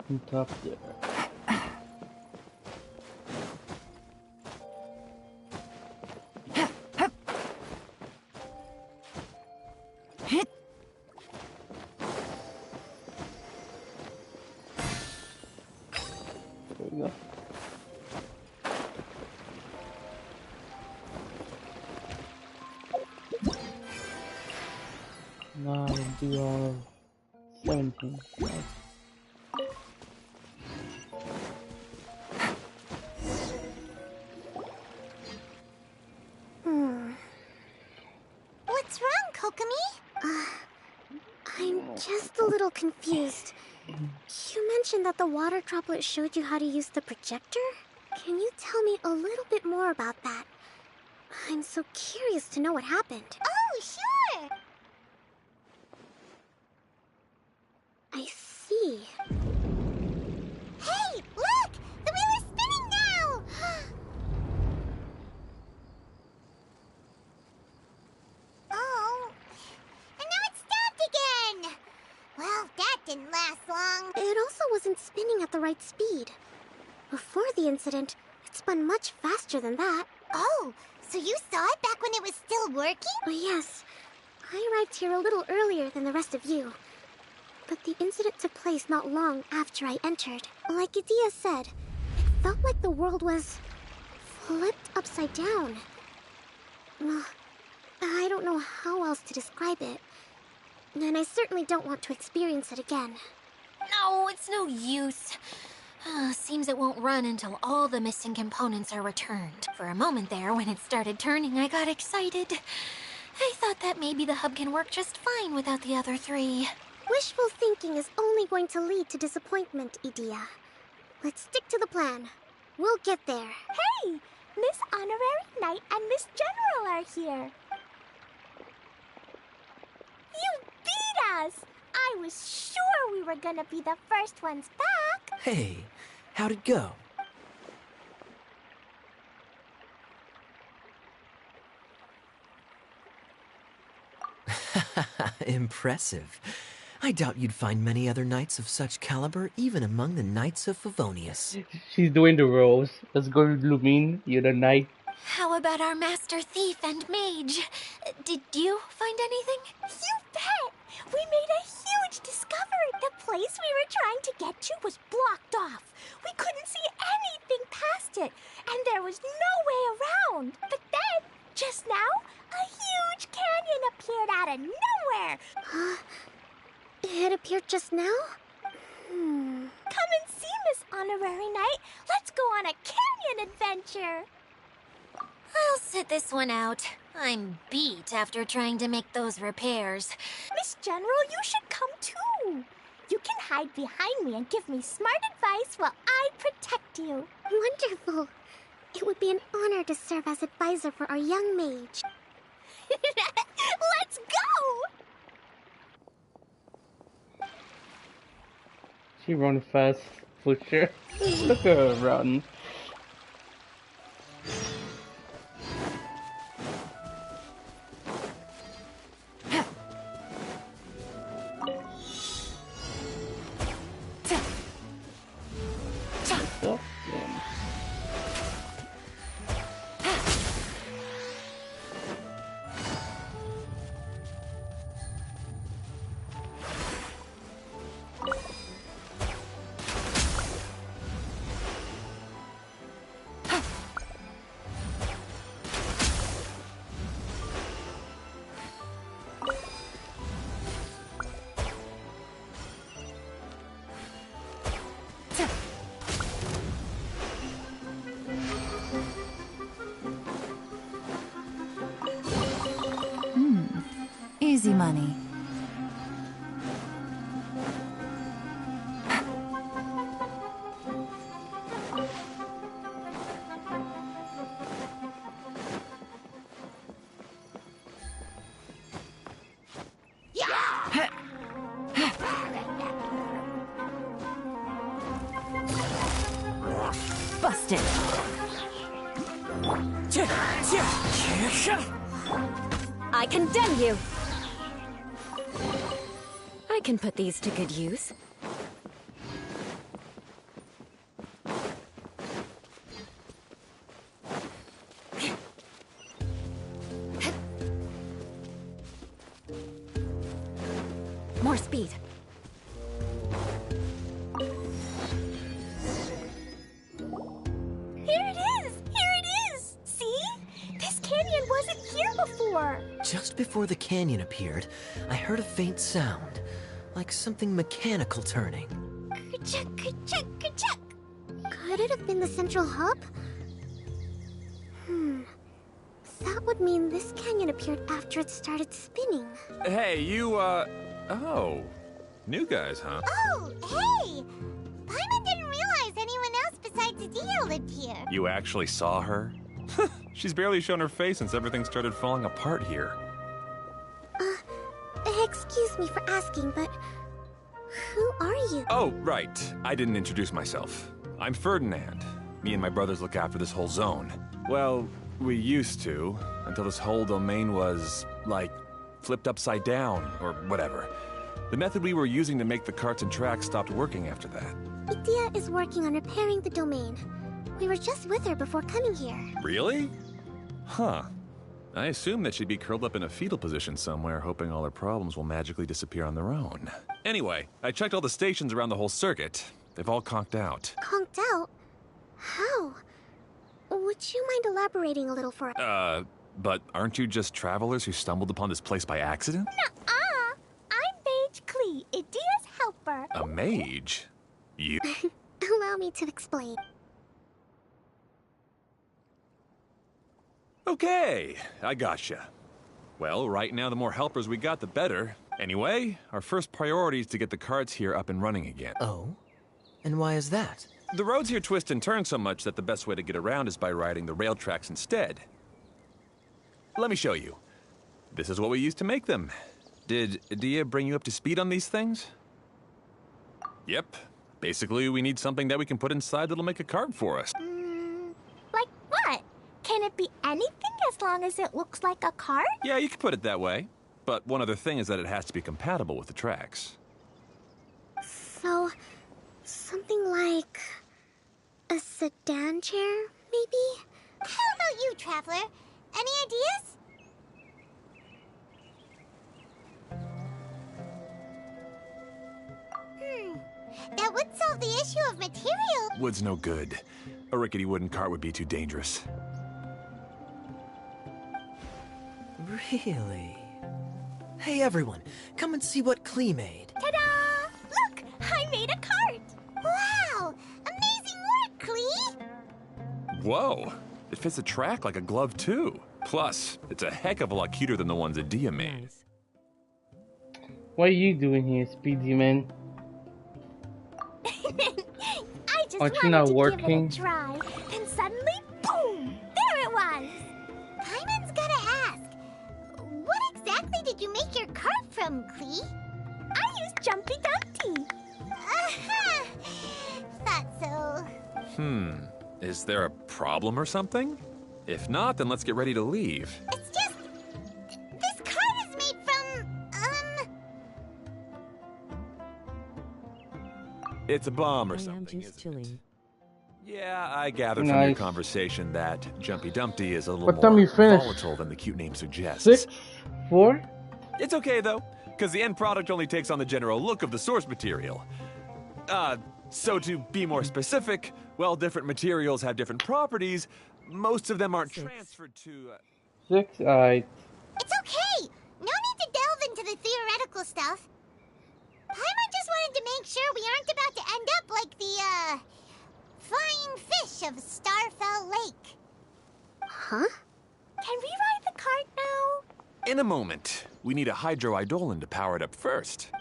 On top there. We have 17. Nice. What's wrong, Kokomi? I'm just a little confused. You mentioned that the water droplet showed you how to use the projector? Can you tell me a little bit more about that? I'm so curious to know what happened. Oh, sure! I see. Hey, look! The wheel is spinning now! Oh, and now it's stopped again! Well, that didn't last long. It also wasn't spinning at the right speed. Before the incident, it spun much faster than that. Oh, so you saw it back when it was still working? Oh, yes. I arrived here a little earlier than the rest of you. But the incident took place not long after I entered. Like Idia said, it felt like the world was flipped upside down. Well, I don't know how else to describe it. And I certainly don't want to experience it again. No, it's no use. Seems it won't run until all the missing components are returned. For a moment there, when it started turning, I got excited. I thought that maybe the hub can work just fine without the other three. Wishful thinking is only going to lead to disappointment, Idia. Let's stick to the plan. We'll get there. Hey! Miss Honorary Knight and Miss General are here. You beat us! I was sure we were gonna be the first ones back. Hey, how'd it go? Impressive. I doubt you'd find many other knights of such caliber even among the Knights of Favonius. She's doing the roles. Let's go, Lumine. You're the knight. How about our master thief and mage? Did you find anything? You bet! We made a huge discovery. The place we were trying to get to was blocked off. We couldn't see anything past it, and there was no way around. But then, just now, a huge canyon appeared out of nowhere. It appeared just now? Come and see, Miss Honorary Knight. Let's go on a canyon adventure. I'll sit this one out. I'm beat after trying to make those repairs. Miss General, you should come too. You can hide behind me and give me smart advice while I protect you. Wonderful. It would be an honor to serve as advisor for our young mage. Let's go! She run fast for sure. Look at her run. Oh, damn. Easy money. Busted. I condemn you! I can put these to good use. More speed. Here it is! Here it is! See? This canyon wasn't here before. Just before the canyon appeared, I heard a faint sound, like something mechanical turning. Ka-chuck, ka-chuck, ka-chuck. Could it have been the central hub? That would mean this canyon appeared after it started spinning. Hey, you, oh. New guys, huh? Oh, hey! Paimon didn't realize anyone else besides Adia lived here. You actually saw her? She's barely shown her face since everything started falling apart here. Excuse me for asking, but who are you? Oh, right. I didn't introduce myself. I'm Ferdinand. Me and my brothers look after this whole zone. Well, we used to, until this whole domain was, like, flipped upside down, or whatever. The method we were using to make the carts and tracks stopped working after that. Idia is working on repairing the domain. We were just with her before coming here. Really? Huh. I assume that she'd be curled up in a fetal position somewhere, hoping all her problems will magically disappear on their own. Anyway, I checked all the stations around the whole circuit. They've all conked out. Conked out? How? Would you mind elaborating a little for us? But aren't you just travelers who stumbled upon this place by accident? Nuh-uh. I'm Mage Klee, Idia's helper. A mage? You? Allow me to explain. Okay, I gotcha. Well, right now the more helpers we got, the better. Anyway, our first priority is to get the carts here up and running again. Oh? And why is that? The roads here twist and turn so much that the best way to get around is by riding the rail tracks instead. Let me show you. This is what we used to make them. Did Adia bring you up to speed on these things? Yep. Basically, we need something that we can put inside that'll make a cart for us. Like what? Can it be anything as long as it looks like a cart? Yeah, you could put it that way. But one other thing is that it has to be compatible with the tracks. So, something like a sedan chair, maybe? How about you, Traveler? Any ideas? That would solve the issue of material. Wood's no good. A rickety wooden cart would be too dangerous. Really? Hey everyone, come and see what Klee made. Ta-da! Look, I made a cart. Wow! Amazing work, Klee! Whoa! It fits a track like a glove, too. Plus, it's a heck of a lot cuter than the ones Adia made. What are you doing here, Speedy Man? I just Aren't you wanted not to working? give it a try. And suddenly, boom! There it was! Paimon's gotta ask. What exactly did you make your cart from, Klee? I used Jumpy Dumpty. Aha! Thought so. Is there a problem or something? If not, then let's get ready to leave. It's just... This cart is made from, It's a bomb or something, isn't it? Yeah, I gathered from your Nice. conversation that Jumpy Dumpty is a little What time more you finish? volatile than the cute name suggests. 6? 4? It's okay, though, because the end product only takes on the general look of the source material. So to be more specific, while different materials have different properties, most of them aren't transferred to... 6? Alright. It's okay! No need to delve into the theoretical stuff. Paimon just wanted to make sure we aren't about to end up like the, flying fish of Starfell Lake. Huh? Can we ride the cart now? In a moment. We need a hydroidolin to power it up first.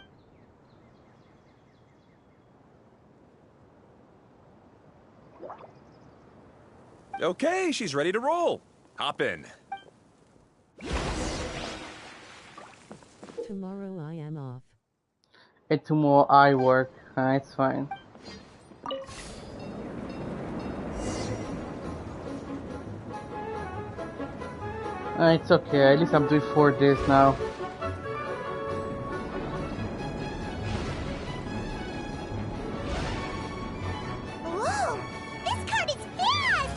Okay, she's ready to roll. Hop in. Tomorrow I am off. And tomorrow I work. It's fine. It's okay. At least I'm doing 4 days now. Whoa! This cart is fast!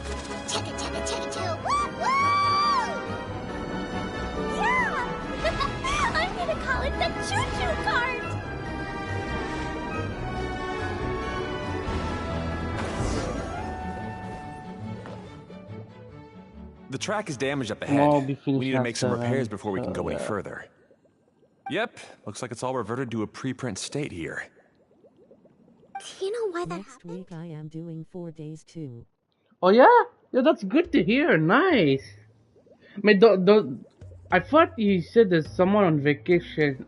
Chugga chugga chugga chugga! Woo woo! Yeah! I'm gonna call it the choo-choo cart! The track is damaged up Tomorrow will ahead. be We finished need to at make some repairs 7. before we can So, go any yeah. further. Yep, looks like it's all reverted to a preprint state here. Do you know why that Next happened? week I am doing 4 days too. Oh yeah? Yeah, that's good to hear. Nice. I mean, I thought you said there's someone on vacation.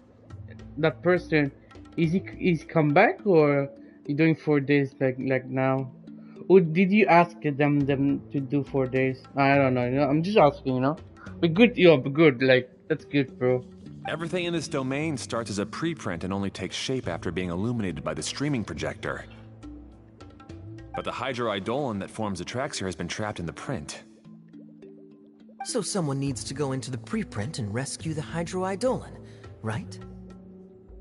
That person, is come back or you doing 4 days like now? Or did you ask them to do 4 days? I don't know. You know, I'm just asking. You know, but good. Yo, but good. Like that's good, bro. Everything in this domain starts as a preprint and only takes shape after being illuminated by the streaming projector. But the hydroidolin that forms the tracks here has been trapped in the print. So someone needs to go into the preprint and rescue the hydroidolin, right?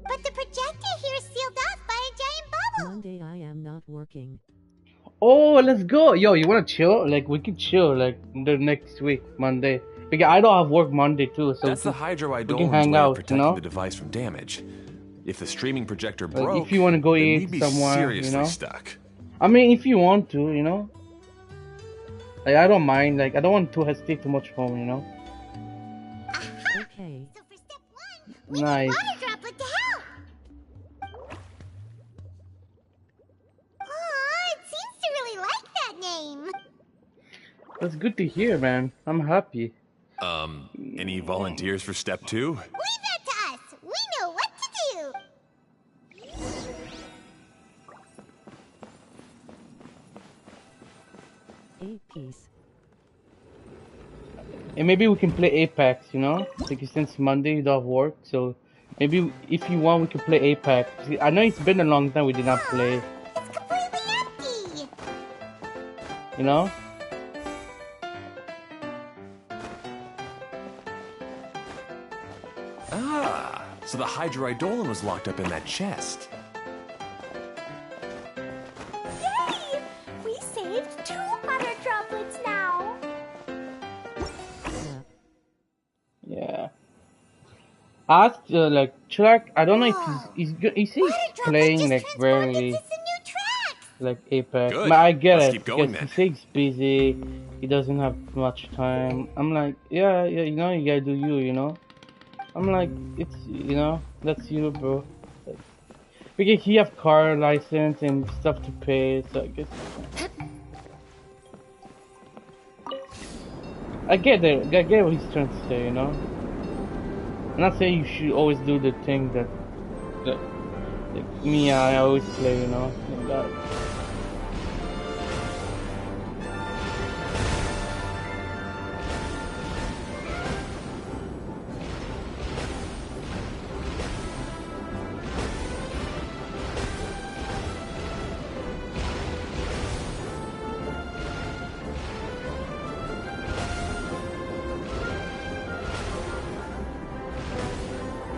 But the projector here is sealed off by a giant bubble. Monday I am not working. Oh, let's go. Yo, you wanna chill? Like we can chill like the next week, Monday. Because I don't have work Monday too, so That's the we can hydroidolin's hang way of out. You protecting know, the device from damage. If the streaming projector like, broke, if you wanna go then eat we'd be somewhere, seriously you know. stuck. I mean, if you want to, you know. Like I don't mind. Like I don't want to stay too much home, you know. Okay. So for step 1, we need Nice. water droplet to help. Aw, it seems to really like that name. That's good to hear, man. I'm happy. Any volunteers for step 2? Leave that to us. We know what to do. A piece. And maybe we can play Apex, you know? Because since Monday you don't have work, so maybe if you want we can play Apex. See, I know it's been a long time we did not play, It's completely empty. you know? Ah, so the hydroidolin was locked up in that chest. Yay! We saved 2 water droplets now. Yeah. I asked like Chuck, I don't know if he's Water droplet playing just like transformed very into some new tracks. like Apex. Good. But I get Let's it keep going because then. he says he's busy, he doesn't have much time. I'm like, yeah, you know, you gotta do you, you know. I'm like, it's, you know, that's you, bro. Like, because he have car license and stuff to pay, so I guess. I get it. I get what he's trying to say, you know. I'm not saying you should always do the thing that like me, I always play, you know, like that.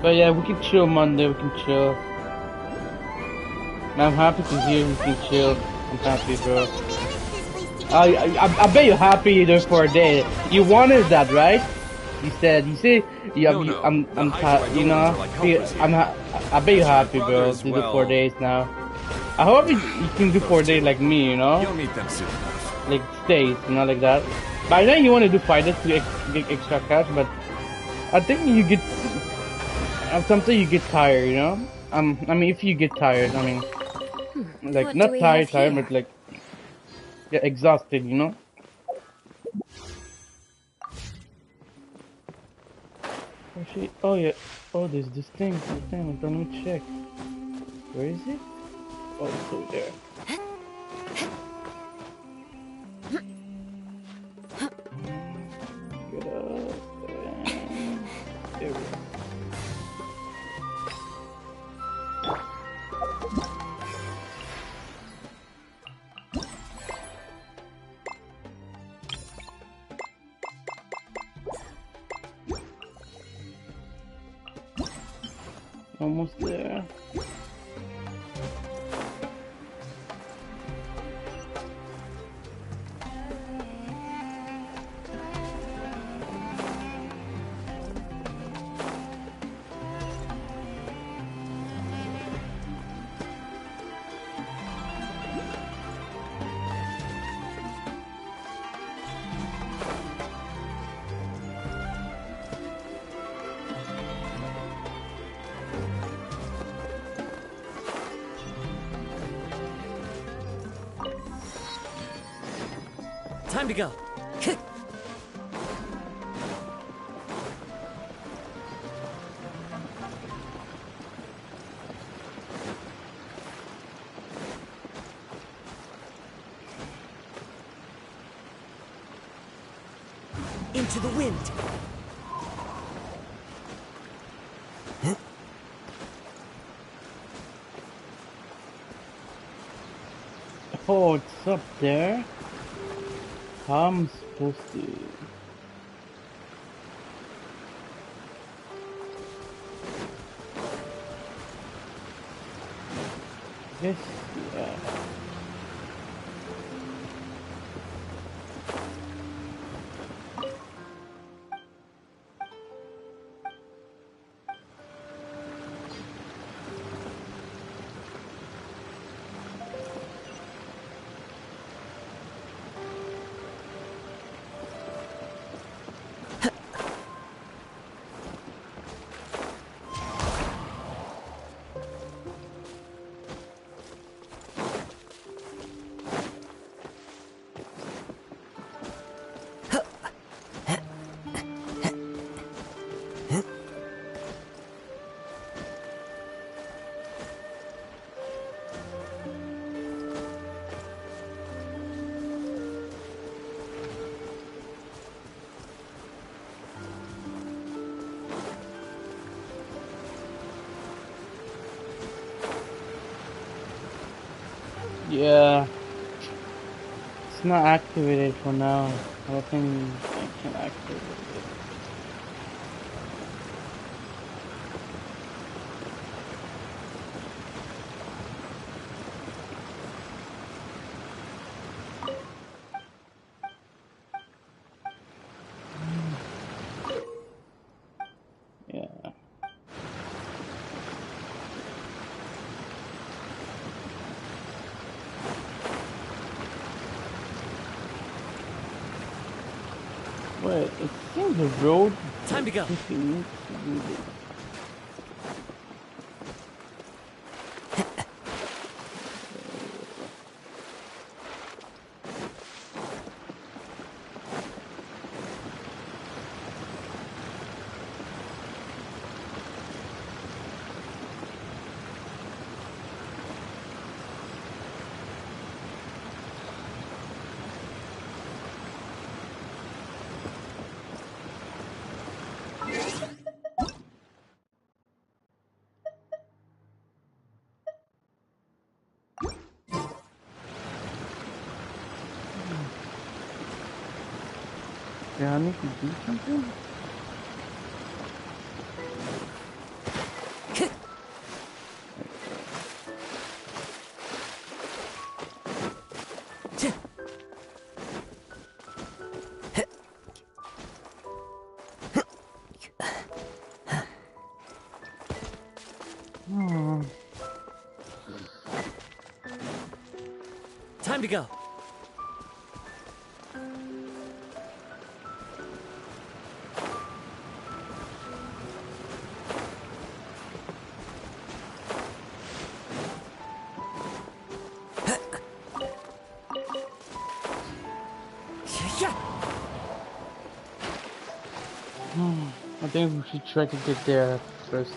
But yeah, we can chill Monday, we can chill. And I'm happy to hear we can chill. I'm happy, bro. You managed this place together. I bet you're happy you're there for a day. You wanted that, right? You said, yeah, No, I'm the you know, hydroidolins are like helpers here. I bet you're happy, bro, brothers, to do 4 well- days now. I hope you can do 4 days like me, you know? You'll meet them soon enough. Like stays, you know, like that. But I know you want to do 5 days to get extra cash, but I think you get, sometimes you get tired, you know? I mean, if you get tired, I mean, like, What do not we tired, have here? but like, yeah, exhausted, you know? Actually, oh yeah, oh, there's this thing, damn it, let me check. Where is it? Oh, it's over there. Get up, and there we go. Almost there. Time to go. Into the wind. Oh, it's up there? How am I supposed to? Guess, yeah. Yeah, it's not activated for now. I don't think I can activate it. Yeah. Wait, it seems the road Time to go. taking me to do this. Do I need to do something? Hmm. Time to go. I think we should try to get there first.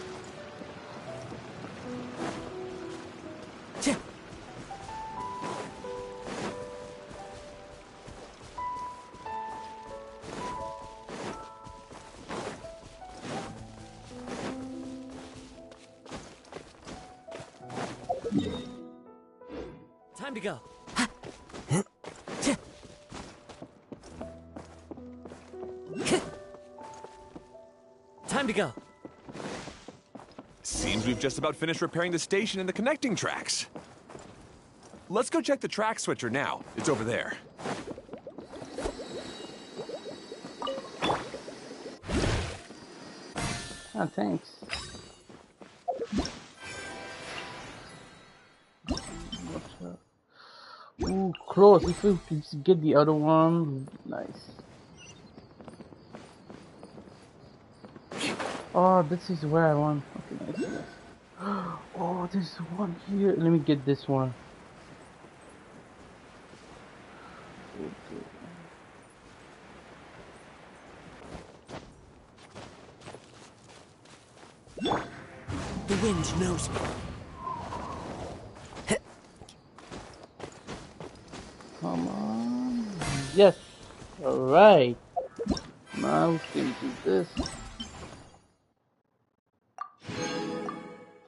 Time to go. Time to go. Seems we've just about finished repairing the station and the connecting tracks. Let's go check the track switcher now. It's over there. Ah, thanks. Ooh, close. If we could get the other one, nice. Oh, this is where I want. Okay, nice, nice. Oh, there's one here. Let me get this one. Okay. wind knows me. Come on. Yes. Alright. Now we can do this.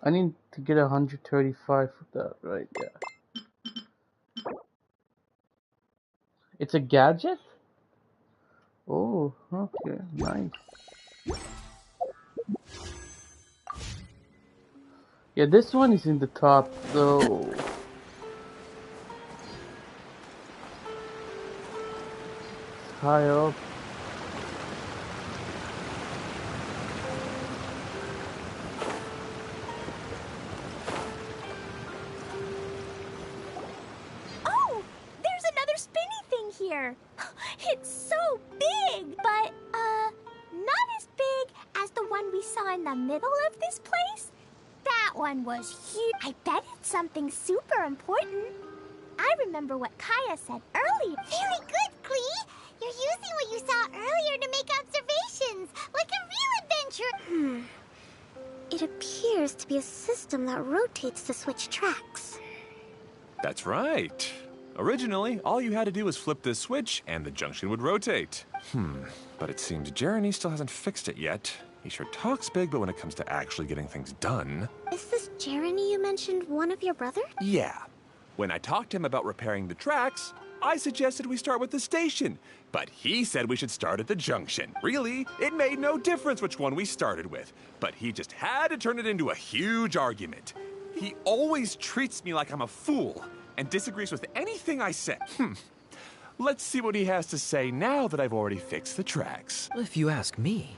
I need to get 135 for that, right? Yeah. It's a gadget? Oh, okay. Nice. Yeah, this one is in the top, so it's high up. Oh, there's another spinny thing here. It's so big, but, not as big as the one we saw in the middle of this place. That one was huge. I bet it's something super important. I remember what Kaya said earlier. Very good, Klee. You're using what you saw earlier to make observations, like a real adventurer. It appears to be a system that rotates to switch tracks. That's right. Originally, all you had to do was flip this switch and the junction would rotate. But it seems Jeremy still hasn't fixed it yet. He sure talks big, but when it comes to actually getting things done... Is this Jeremy you mentioned one of your brothers? Yeah. When I talked to him about repairing the tracks, I suggested we start with the station. But he said we should start at the junction. Really, it made no difference which one we started with. But he just had to turn it into a huge argument. He always treats me like I'm a fool and disagrees with anything I say. Let's see what he has to say now that I've already fixed the tracks. If you ask me,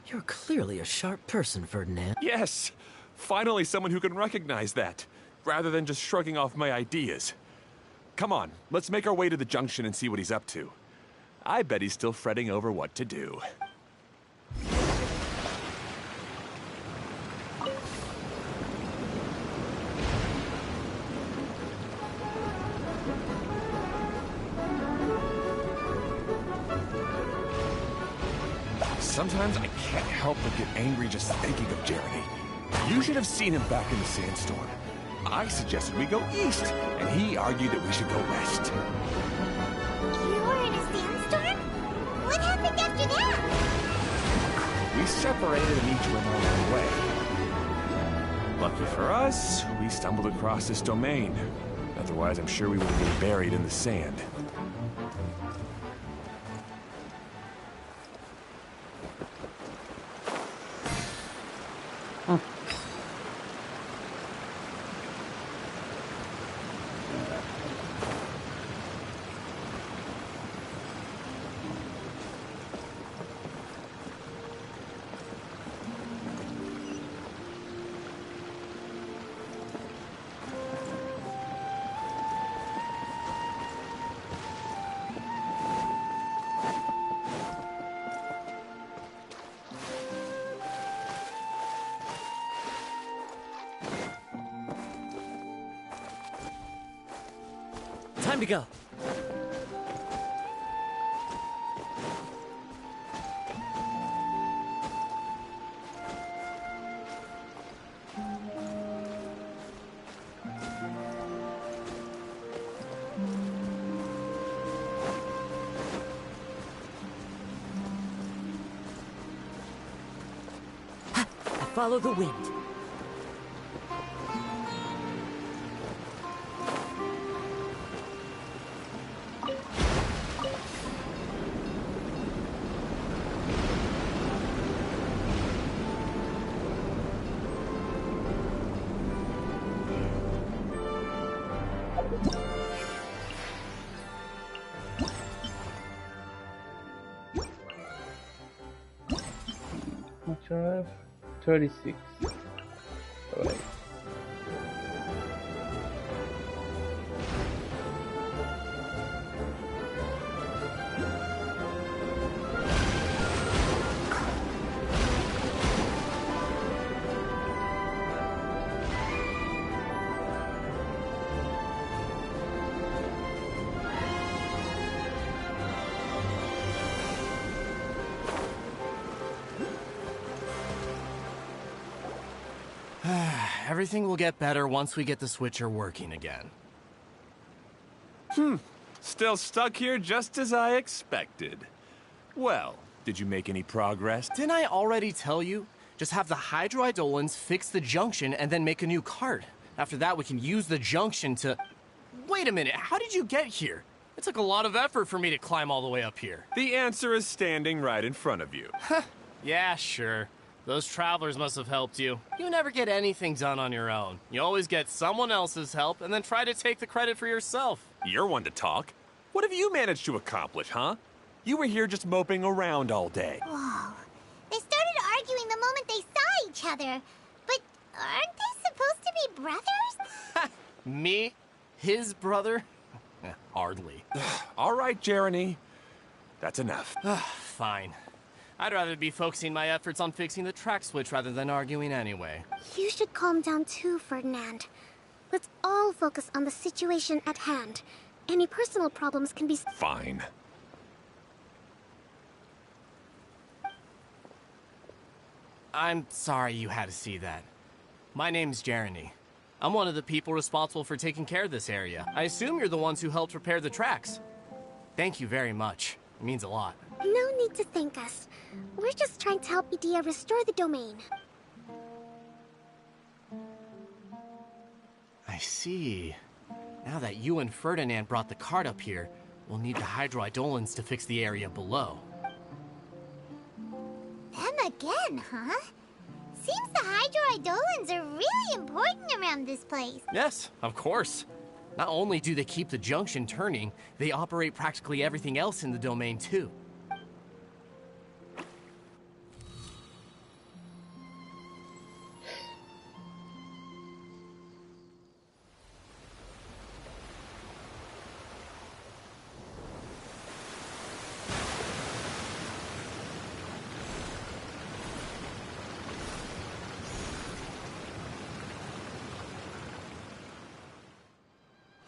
you're clearly a sharp person, Ferdinand. Yes, finally someone who can recognize that, rather than just shrugging off my ideas. Come on, let's make our way to the junction and see what he's up to. I bet he's still fretting over what to do. Sometimes I can't help but get angry just thinking of Jeremy. You should have seen him back in the sandstorm. I suggested we go east, and he argued that we should go west. You were in a sandstorm? What happened after that? We separated and each went our own way. Lucky for us, we stumbled across this domain. Otherwise, I'm sure we would have been buried in the sand. Time to go. Follow the wind. Much I have? 36. Alright. Everything will get better once we get the switcher working again. Still stuck here just as I expected. Well, did you make any progress? Didn't I already tell you? Just have the hydroidolins fix the junction and then make a new cart. After that, we can use the junction to... Wait a minute, how did you get here? It took a lot of effort for me to climb all the way up here. The answer is standing right in front of you. Yeah, sure. Those travelers must have helped you. You never get anything done on your own. You always get someone else's help and then try to take the credit for yourself. You're one to talk. What have you managed to accomplish, huh? You were here just moping around all day. Whoa. They started arguing the moment they saw each other. But aren't they supposed to be brothers? Me? His brother? Hardly. All right, Jeremy. That's enough. Fine. I'd rather be focusing my efforts on fixing the track switch rather than arguing anyway. You should calm down too, Ferdinand. Let's all focus on the situation at hand. Any personal problems can be... Fine. I'm sorry you had to see that. My name's Jeremy. I'm one of the people responsible for taking care of this area. I assume you're the ones who helped repair the tracks. Thank you very much. It means a lot. No need to thank us. We're just trying to help Edea restore the domain. I see. Now that you and Ferdinand brought the cart up here, we'll need the hydroidolins to fix the area below. Them again, huh? Seems the hydroidolins are really important around this place. Yes, of course. Not only do they keep the junction turning, they operate practically everything else in the domain too.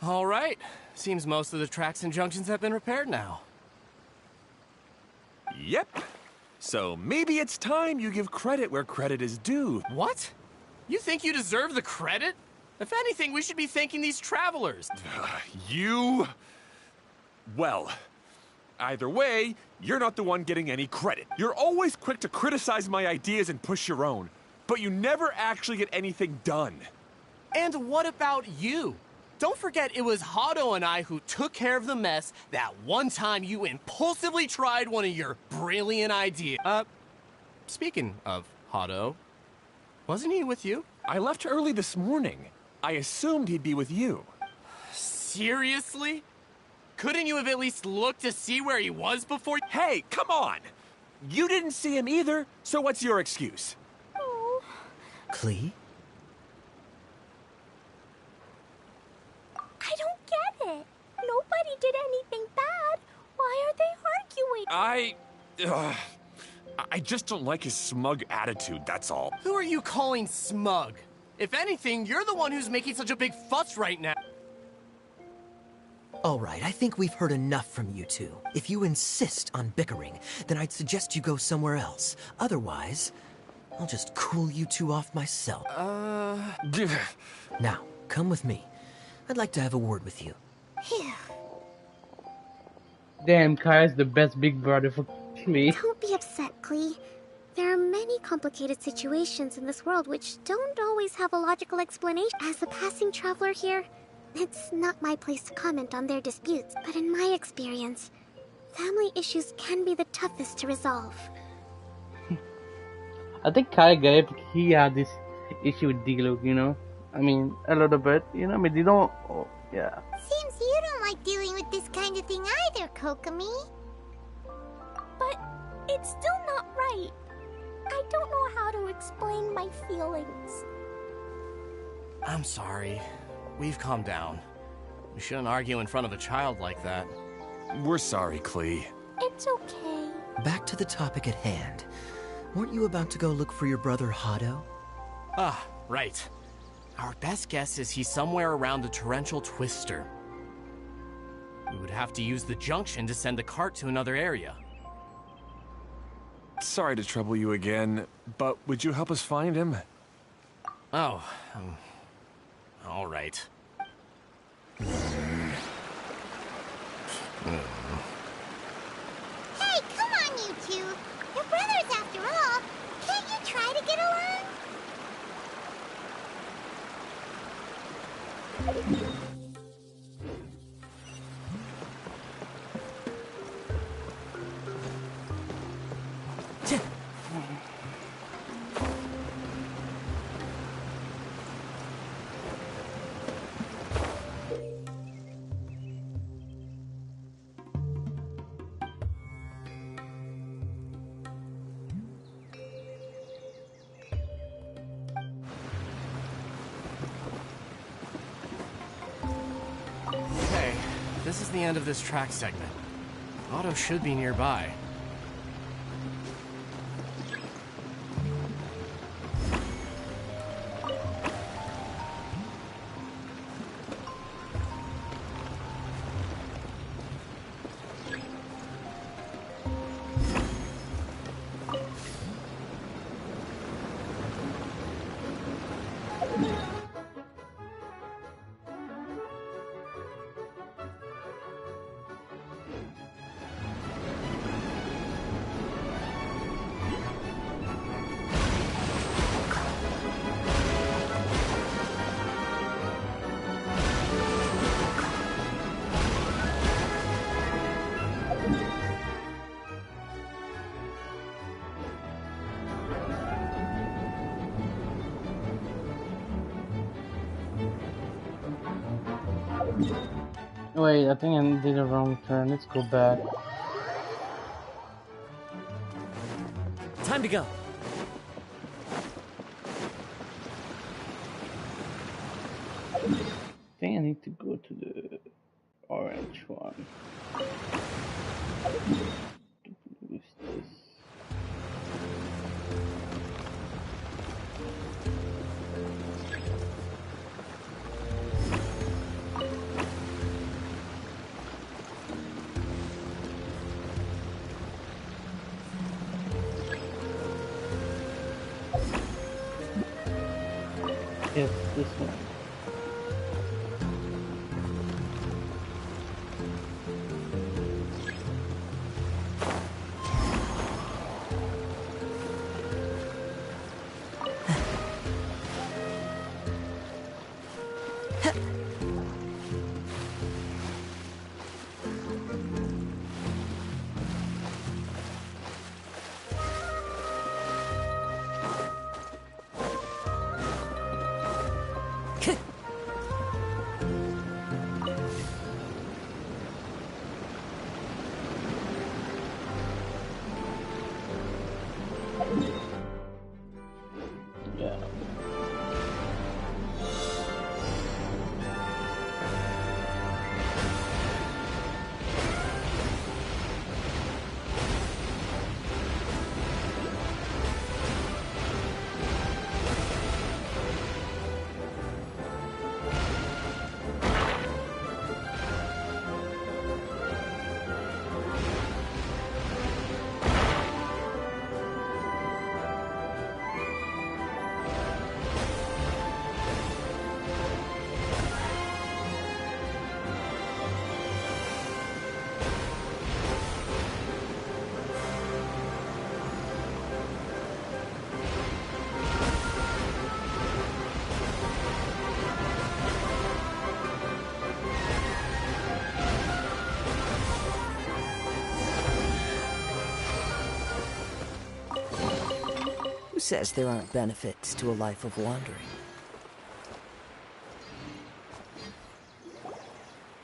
All right. Seems most of the tracks and junctions have been repaired now. Yep. So maybe it's time you give credit where credit is due. What? You think you deserve the credit? If anything, we should be thanking these travelers. You... Well, either way, you're not the one getting any credit. You're always quick to criticize my ideas and push your own, but you never actually get anything done. And what about you? Don't forget it was Hado and I who took care of the mess that one time you impulsively tried one of your brilliant ideas. Speaking of Hado, wasn't he with you? I left early this morning. I assumed he'd be with you. Seriously? Couldn't you have at least looked to see where he was before? Hey, come on! You didn't see him either, so what's your excuse? Oh. Klee? I don't get it. Nobody did anything bad. Why are they arguing? I just don't like his smug attitude, that's all. Who are you calling smug? If anything, you're the one who's making such a big fuss right now. All right, I think we've heard enough from you two. If you insist on bickering, then I'd suggest you go somewhere else. Otherwise, I'll just cool you two off myself. Now, come with me. I'd like to have a word with you. Phew. Damn, Kaya's the best big brother for Klee. Don't be upset, Klee. There are many complicated situations in this world which don't always have a logical explanation. As a passing traveler here, it's not my place to comment on their disputes, but in my experience, family issues can be the toughest to resolve. I think Kaya got it because he had this issue with D-Look, you know? I mean, a little bit, you know? I mean, they don't... Oh, yeah. Seems you don't like dealing with this kind of thing either, Kokomi. But it's still not right. I don't know how to explain my feelings. I'm sorry. We've calmed down. We shouldn't argue in front of a child like that. We're sorry, Klee. It's okay. Back to the topic at hand. Weren't you about to go look for your brother Hado? Ah, right. Our best guess is he's somewhere around the torrential twister. We would have to use the junction to send the cart to another area. Sorry to trouble you again, but would you help us find him? Oh, all right. Hey, come on, you two. You're brothers after all. Can't you try to get along? Okay, this is the end of this track segment. Otto should be nearby. Wait, I think I did a wrong turn. Let's go back. Time to go. I think I need to go to the orange one. Who's this? Yes, this one. Yeah. Who says there aren't benefits to a life of wandering?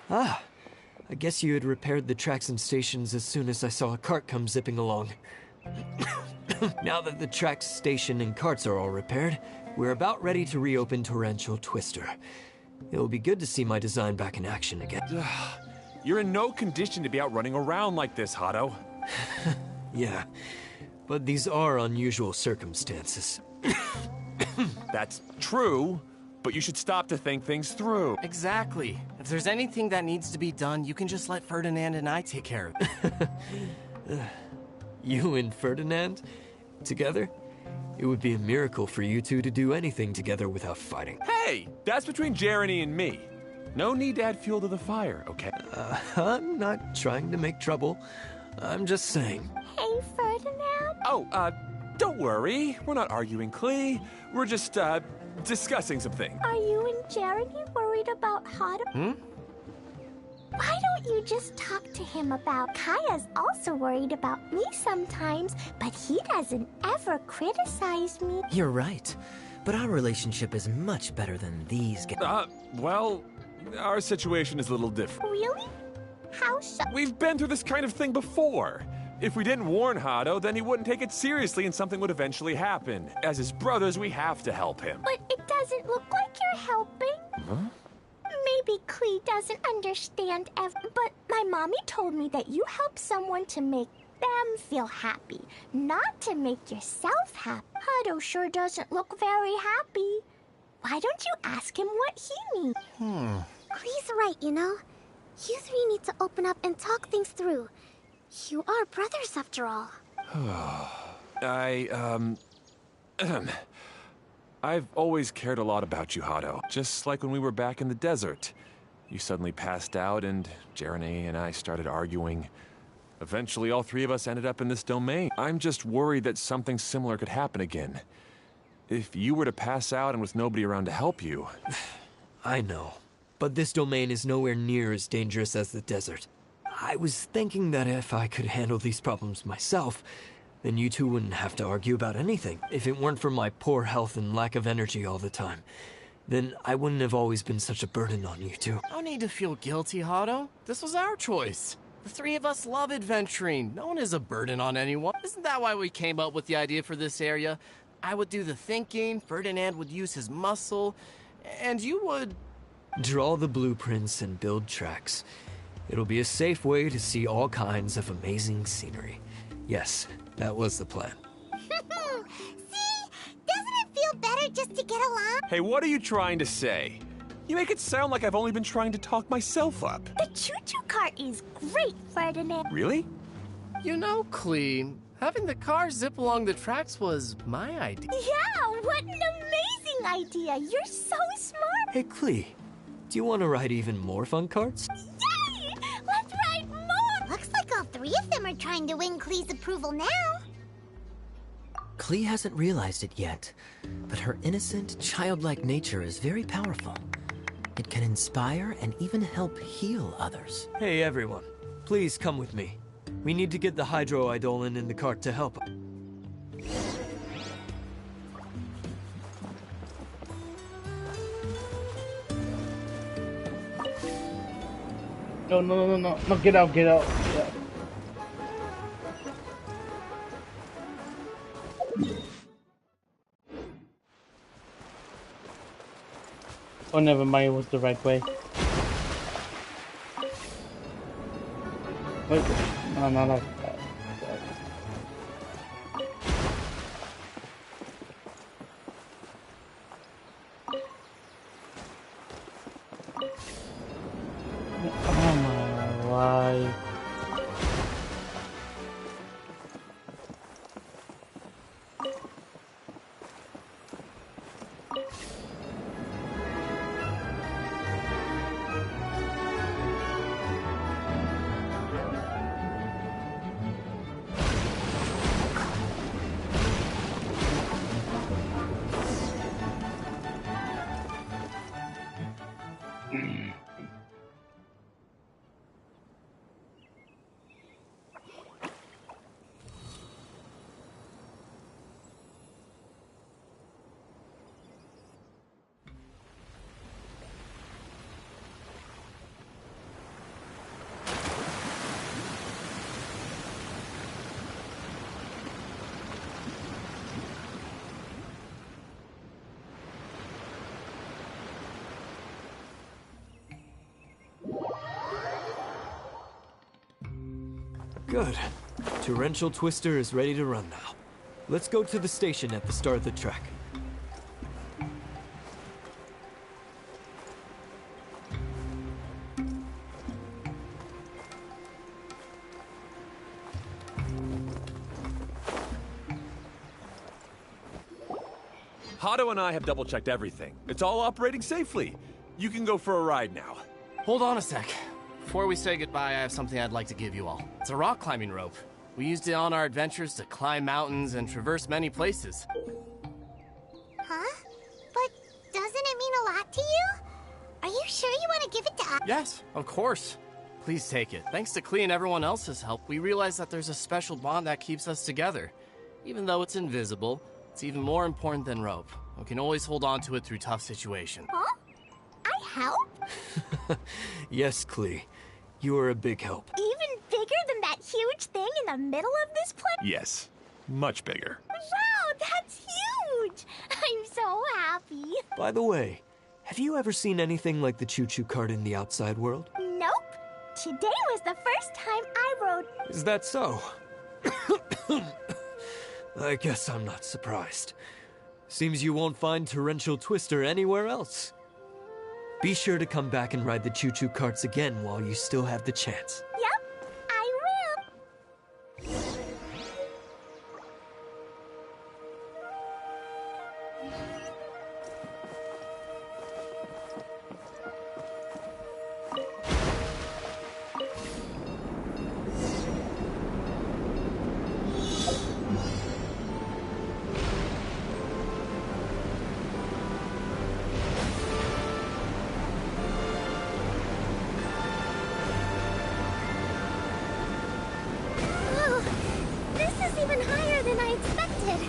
Ah, I guess you had repaired the tracks and stations as soon as I saw a cart come zipping along. Now that the tracks, station, and carts are all repaired, we're about ready to reopen Torrential Twister. It'll be good to see my design back in action again. You're in no condition to be out running around like this, Hado. Yeah, but these are unusual circumstances. That's true, but you should stop to think things through. Exactly. If there's anything that needs to be done, you can just let Ferdinand and I take care of it. You and Ferdinand? Together? It It would be a miracle for you two to do anything together without fighting. Hey, that's between Jeremy and me. No need to add fuel to the fire, okay? I'm not trying to make trouble. I'm just saying. Hey, Ferdinand. Oh, don't worry. We're not arguing, Klee. We're just, discussing some things. Are you and Jeremy worried about Hado? Why don't you just talk to him about... Kaya's also worried about me sometimes, but he doesn't ever criticize me. You're right. But our relationship is much better than these guys. Well, our situation is a little different. Really? How so? We've been through this kind of thing before. If we didn't warn Hado, then he wouldn't take it seriously and something would eventually happen. As his brothers, we have to help him. But it doesn't look like you're helping. Huh? Maybe Klee doesn't understand but my mommy told me that you help someone to make them feel happy, not to make yourself happy. Hado sure doesn't look very happy. Why don't you ask him what he needs? Klee's right, you know. You three need to open up and talk things through. You are brothers after all. I've always cared a lot about you, Hado. Just like when we were back in the desert. You suddenly passed out and Jeremy and I started arguing. Eventually, all three of us ended up in this domain. I'm just worried that something similar could happen again. If you were to pass out and with nobody around to help you... I know, but this domain is nowhere near as dangerous as the desert. I was thinking that if I could handle these problems myself, then you two wouldn't have to argue about anything. If it weren't for my poor health and lack of energy all the time, then I wouldn't have always been such a burden on you two. No need to feel guilty, Hado. This was our choice. The three of us love adventuring. No one is a burden on anyone. Isn't that why we came up with the idea for this area? I would do the thinking, Ferdinand would use his muscle, and you would... Draw the blueprints and build tracks. It'll be a safe way to see all kinds of amazing scenery. Yes, that was the plan. See? Doesn't it feel better just to get along? Hey, what are you trying to say? You make it sound like I've only been trying to talk myself up. The choo-choo cart is great, Ferdinand. Really? You know, Klee, having the car zip along the tracks was my idea. Yeah, what an amazing idea. You're so smart. Hey, Klee, do you want to ride even more fun carts? Yay! Let's ride more! Looks like all three of them are trying to win Klee's approval now. Klee hasn't realized it yet, but her innocent, childlike nature is very powerful. It can inspire and even help heal others. Hey, everyone. Please come with me. We need to get the hydroidolin in the cart to help. No, get out. Yeah. Oh, never mind, it was the right way. Wait, no, not like that. Oh my life. Good. Torrential Twister is ready to run now. Let's go to the station at the start of the track. Hato and I have double-checked everything. It's all operating safely. You can go for a ride now. Hold on a sec. Before we say goodbye, I have something I'd like to give you all. It's a rock climbing rope. We used it on our adventures to climb mountains and traverse many places. Huh? But doesn't it mean a lot to you? Are you sure you want to give it to us? Yes, of course. Please take it. Thanks to Klee and everyone else's help, we realized that there's a special bond that keeps us together. Even though it's invisible, it's even more important than rope. We can always hold on to it through tough situations. Huh? I help? Yes, Klee. You are a big help. Even bigger than that huge thing in the middle of this place? Yes, much bigger. Wow, that's huge! I'm so happy. By the way, have you ever seen anything like the choo-choo cart in the outside world? Nope. Today was the first time I rode. Is that so? I guess I'm not surprised. Seems you won't find Torrential Twister anywhere else. Be sure to come back and ride the choo-choo carts again while you still have the chance. Yep, I will. Oh, this is even higher than I expected.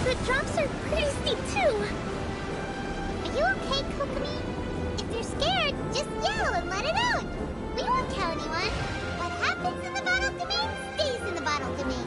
The drops are pretty steep too. Are you okay, Kokomi? If you're scared, just yell and let it out. We won't tell anyone. What happens in the bottle domain stays in the bottle domain.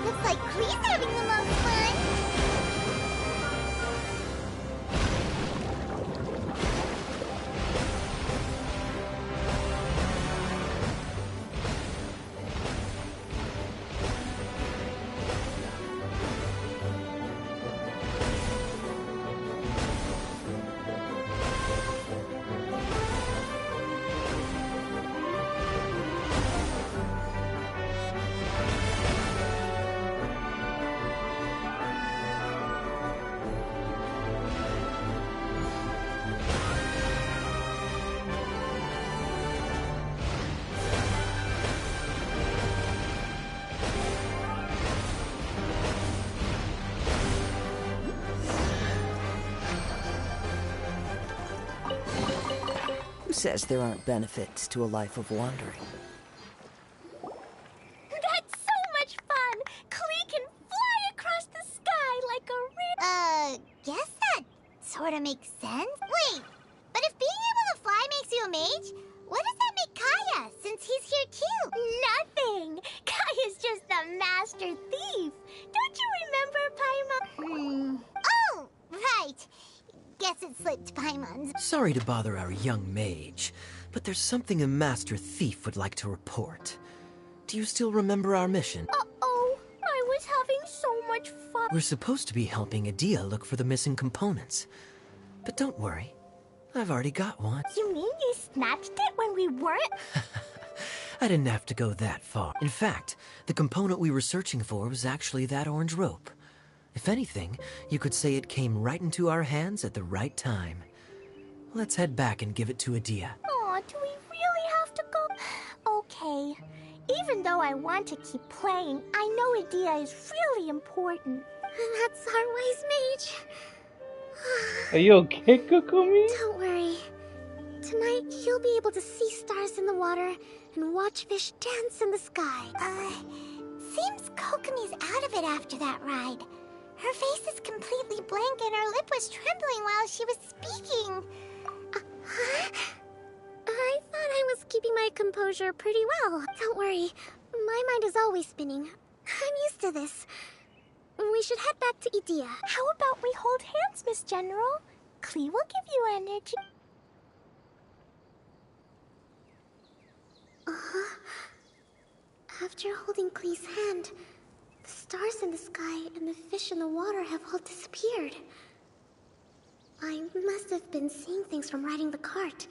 Looks like Klee's having the most fun. Who says there aren't benefits to a life of wandering? That's so much fun! Klee can fly across the sky like a Guess that sort of makes sense. Wait, but if being able to fly makes you a mage, what does that make Kaya, since he's here too? Nothing! Kaya's just a master thief! Don't you remember, Paimon? Oh, right. Guess it slipped Paimon's. Sorry to bother our young mage, but there's something a master thief would like to report. Do you still remember our mission? Uh-oh, I was having so much fun. We're supposed to be helping Adia look for the missing components. But don't worry, I've already got one. You mean you snatched it when we weren't? I didn't have to go that far. In fact, the component we were searching for was actually that orange rope. If anything, you could say it came right into our hands at the right time. Let's head back and give it to Adia. Aw, do we really have to go? Okay. Even though I want to keep playing, I know Adia is really important. That's our wise mage. Are you okay, Kokomi? Don't worry. Tonight, you'll be able to see stars in the water and watch fish dance in the sky. Seems Kokomi's out of it after that ride. Her face is completely blank and her lip was trembling while she was speaking. Huh? I thought I was keeping my composure pretty well. Don't worry. My mind is always spinning. I'm used to this. We should head back to Idia. How about we hold hands, Miss General? Klee will give you energy. After holding Klee's hand, the stars in the sky and the fish in the water have all disappeared. I must have been seeing things from riding the cart.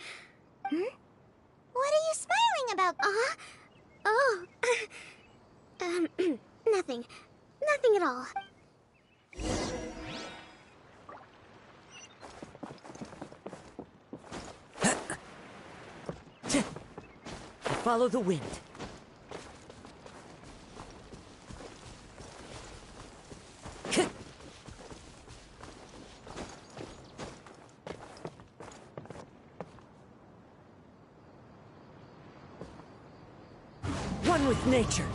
What are you smiling about? Oh. Nothing. Nothing at all. Follow the wind. One with nature.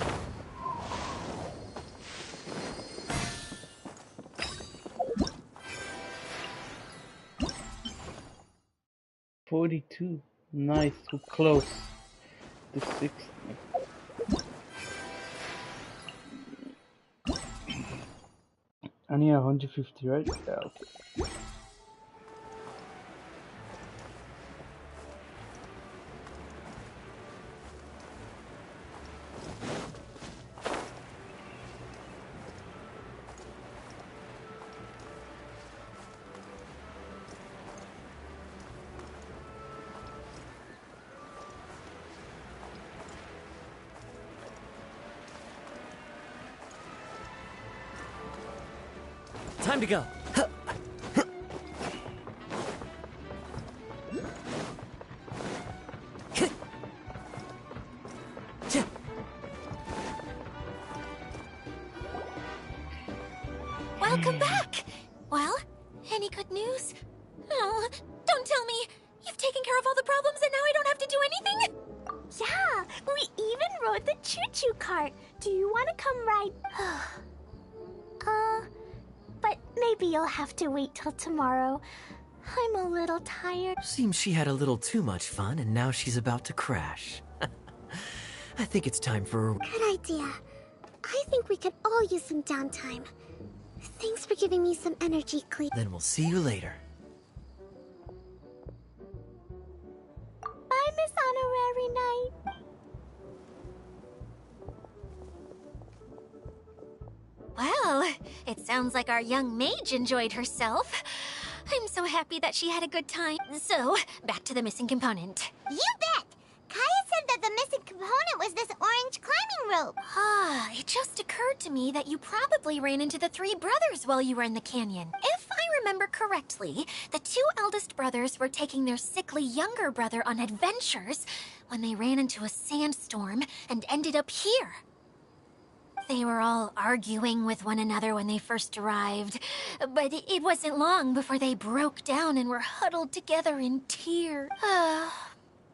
$42. Nice, we're close to 60. I need 150, right? Yeah, okay. Time to go. Welcome back! Well, any good news? Oh, don't tell me! You've taken care of all the problems and now I don't have to do anything? Yeah, we even rode the choo-choo cart. Do you want to come ride? But maybe you'll have to wait till tomorrow. I'm a little tired. Seems she had a little too much fun and now she's about to crash. I think it's time for... Good idea. I think we could all use some downtime. Thanks for giving me some energy, Klee. Then we'll see you later. Bye, Miss Honorary Knight. Well, it sounds like our young mage enjoyed herself. I'm so happy that she had a good time. So, back to the missing component. You bet! Kaya said that the missing component was this orange climbing rope. It just occurred to me that you probably ran into the three brothers while you were in the canyon. If I remember correctly, the two eldest brothers were taking their sickly younger brother on adventures when they ran into a sandstorm and ended up here. They were all arguing with one another when they first arrived, but it wasn't long before they broke down and were huddled together in tears.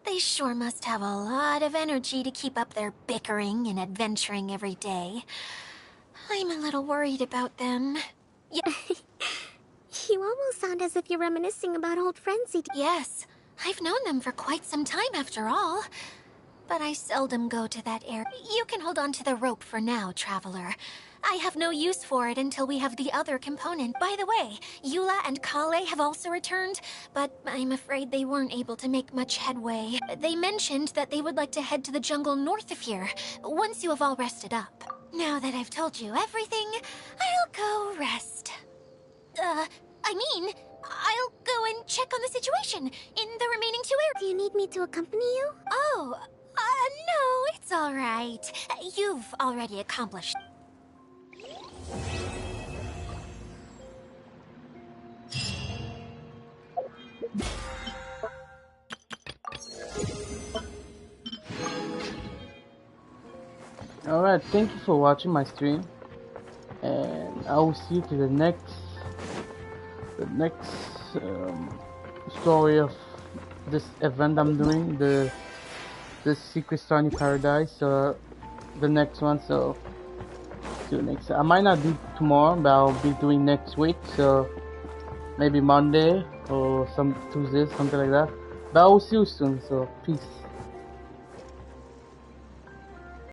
They sure must have a lot of energy to keep up their bickering and adventuring every day. I'm a little worried about them. You almost sound as if you're reminiscing about old friends. Yes, I've known them for quite some time after all. But I seldom go to that area. You can hold on to the rope for now, Traveler. I have no use for it until we have the other component. By the way, Eula and Kale have also returned, but I'm afraid they weren't able to make much headway. They mentioned that they would like to head to the jungle north of here, once you have all rested up. Now that I've told you everything, I'll go rest. I'll go and check on the situation in the remaining 2 areas. Do you need me to accompany you? Oh, no, it's all right. You've already accomplished. Alright, thank you for watching my stream, and I will see you to the next story of this event I'm doing, the Secret Starny Paradise, the next one. So see you next. I might not do tomorrow, but I'll be doing next week. So maybe Monday or some Tuesday, something like that. But I will see you soon. So peace.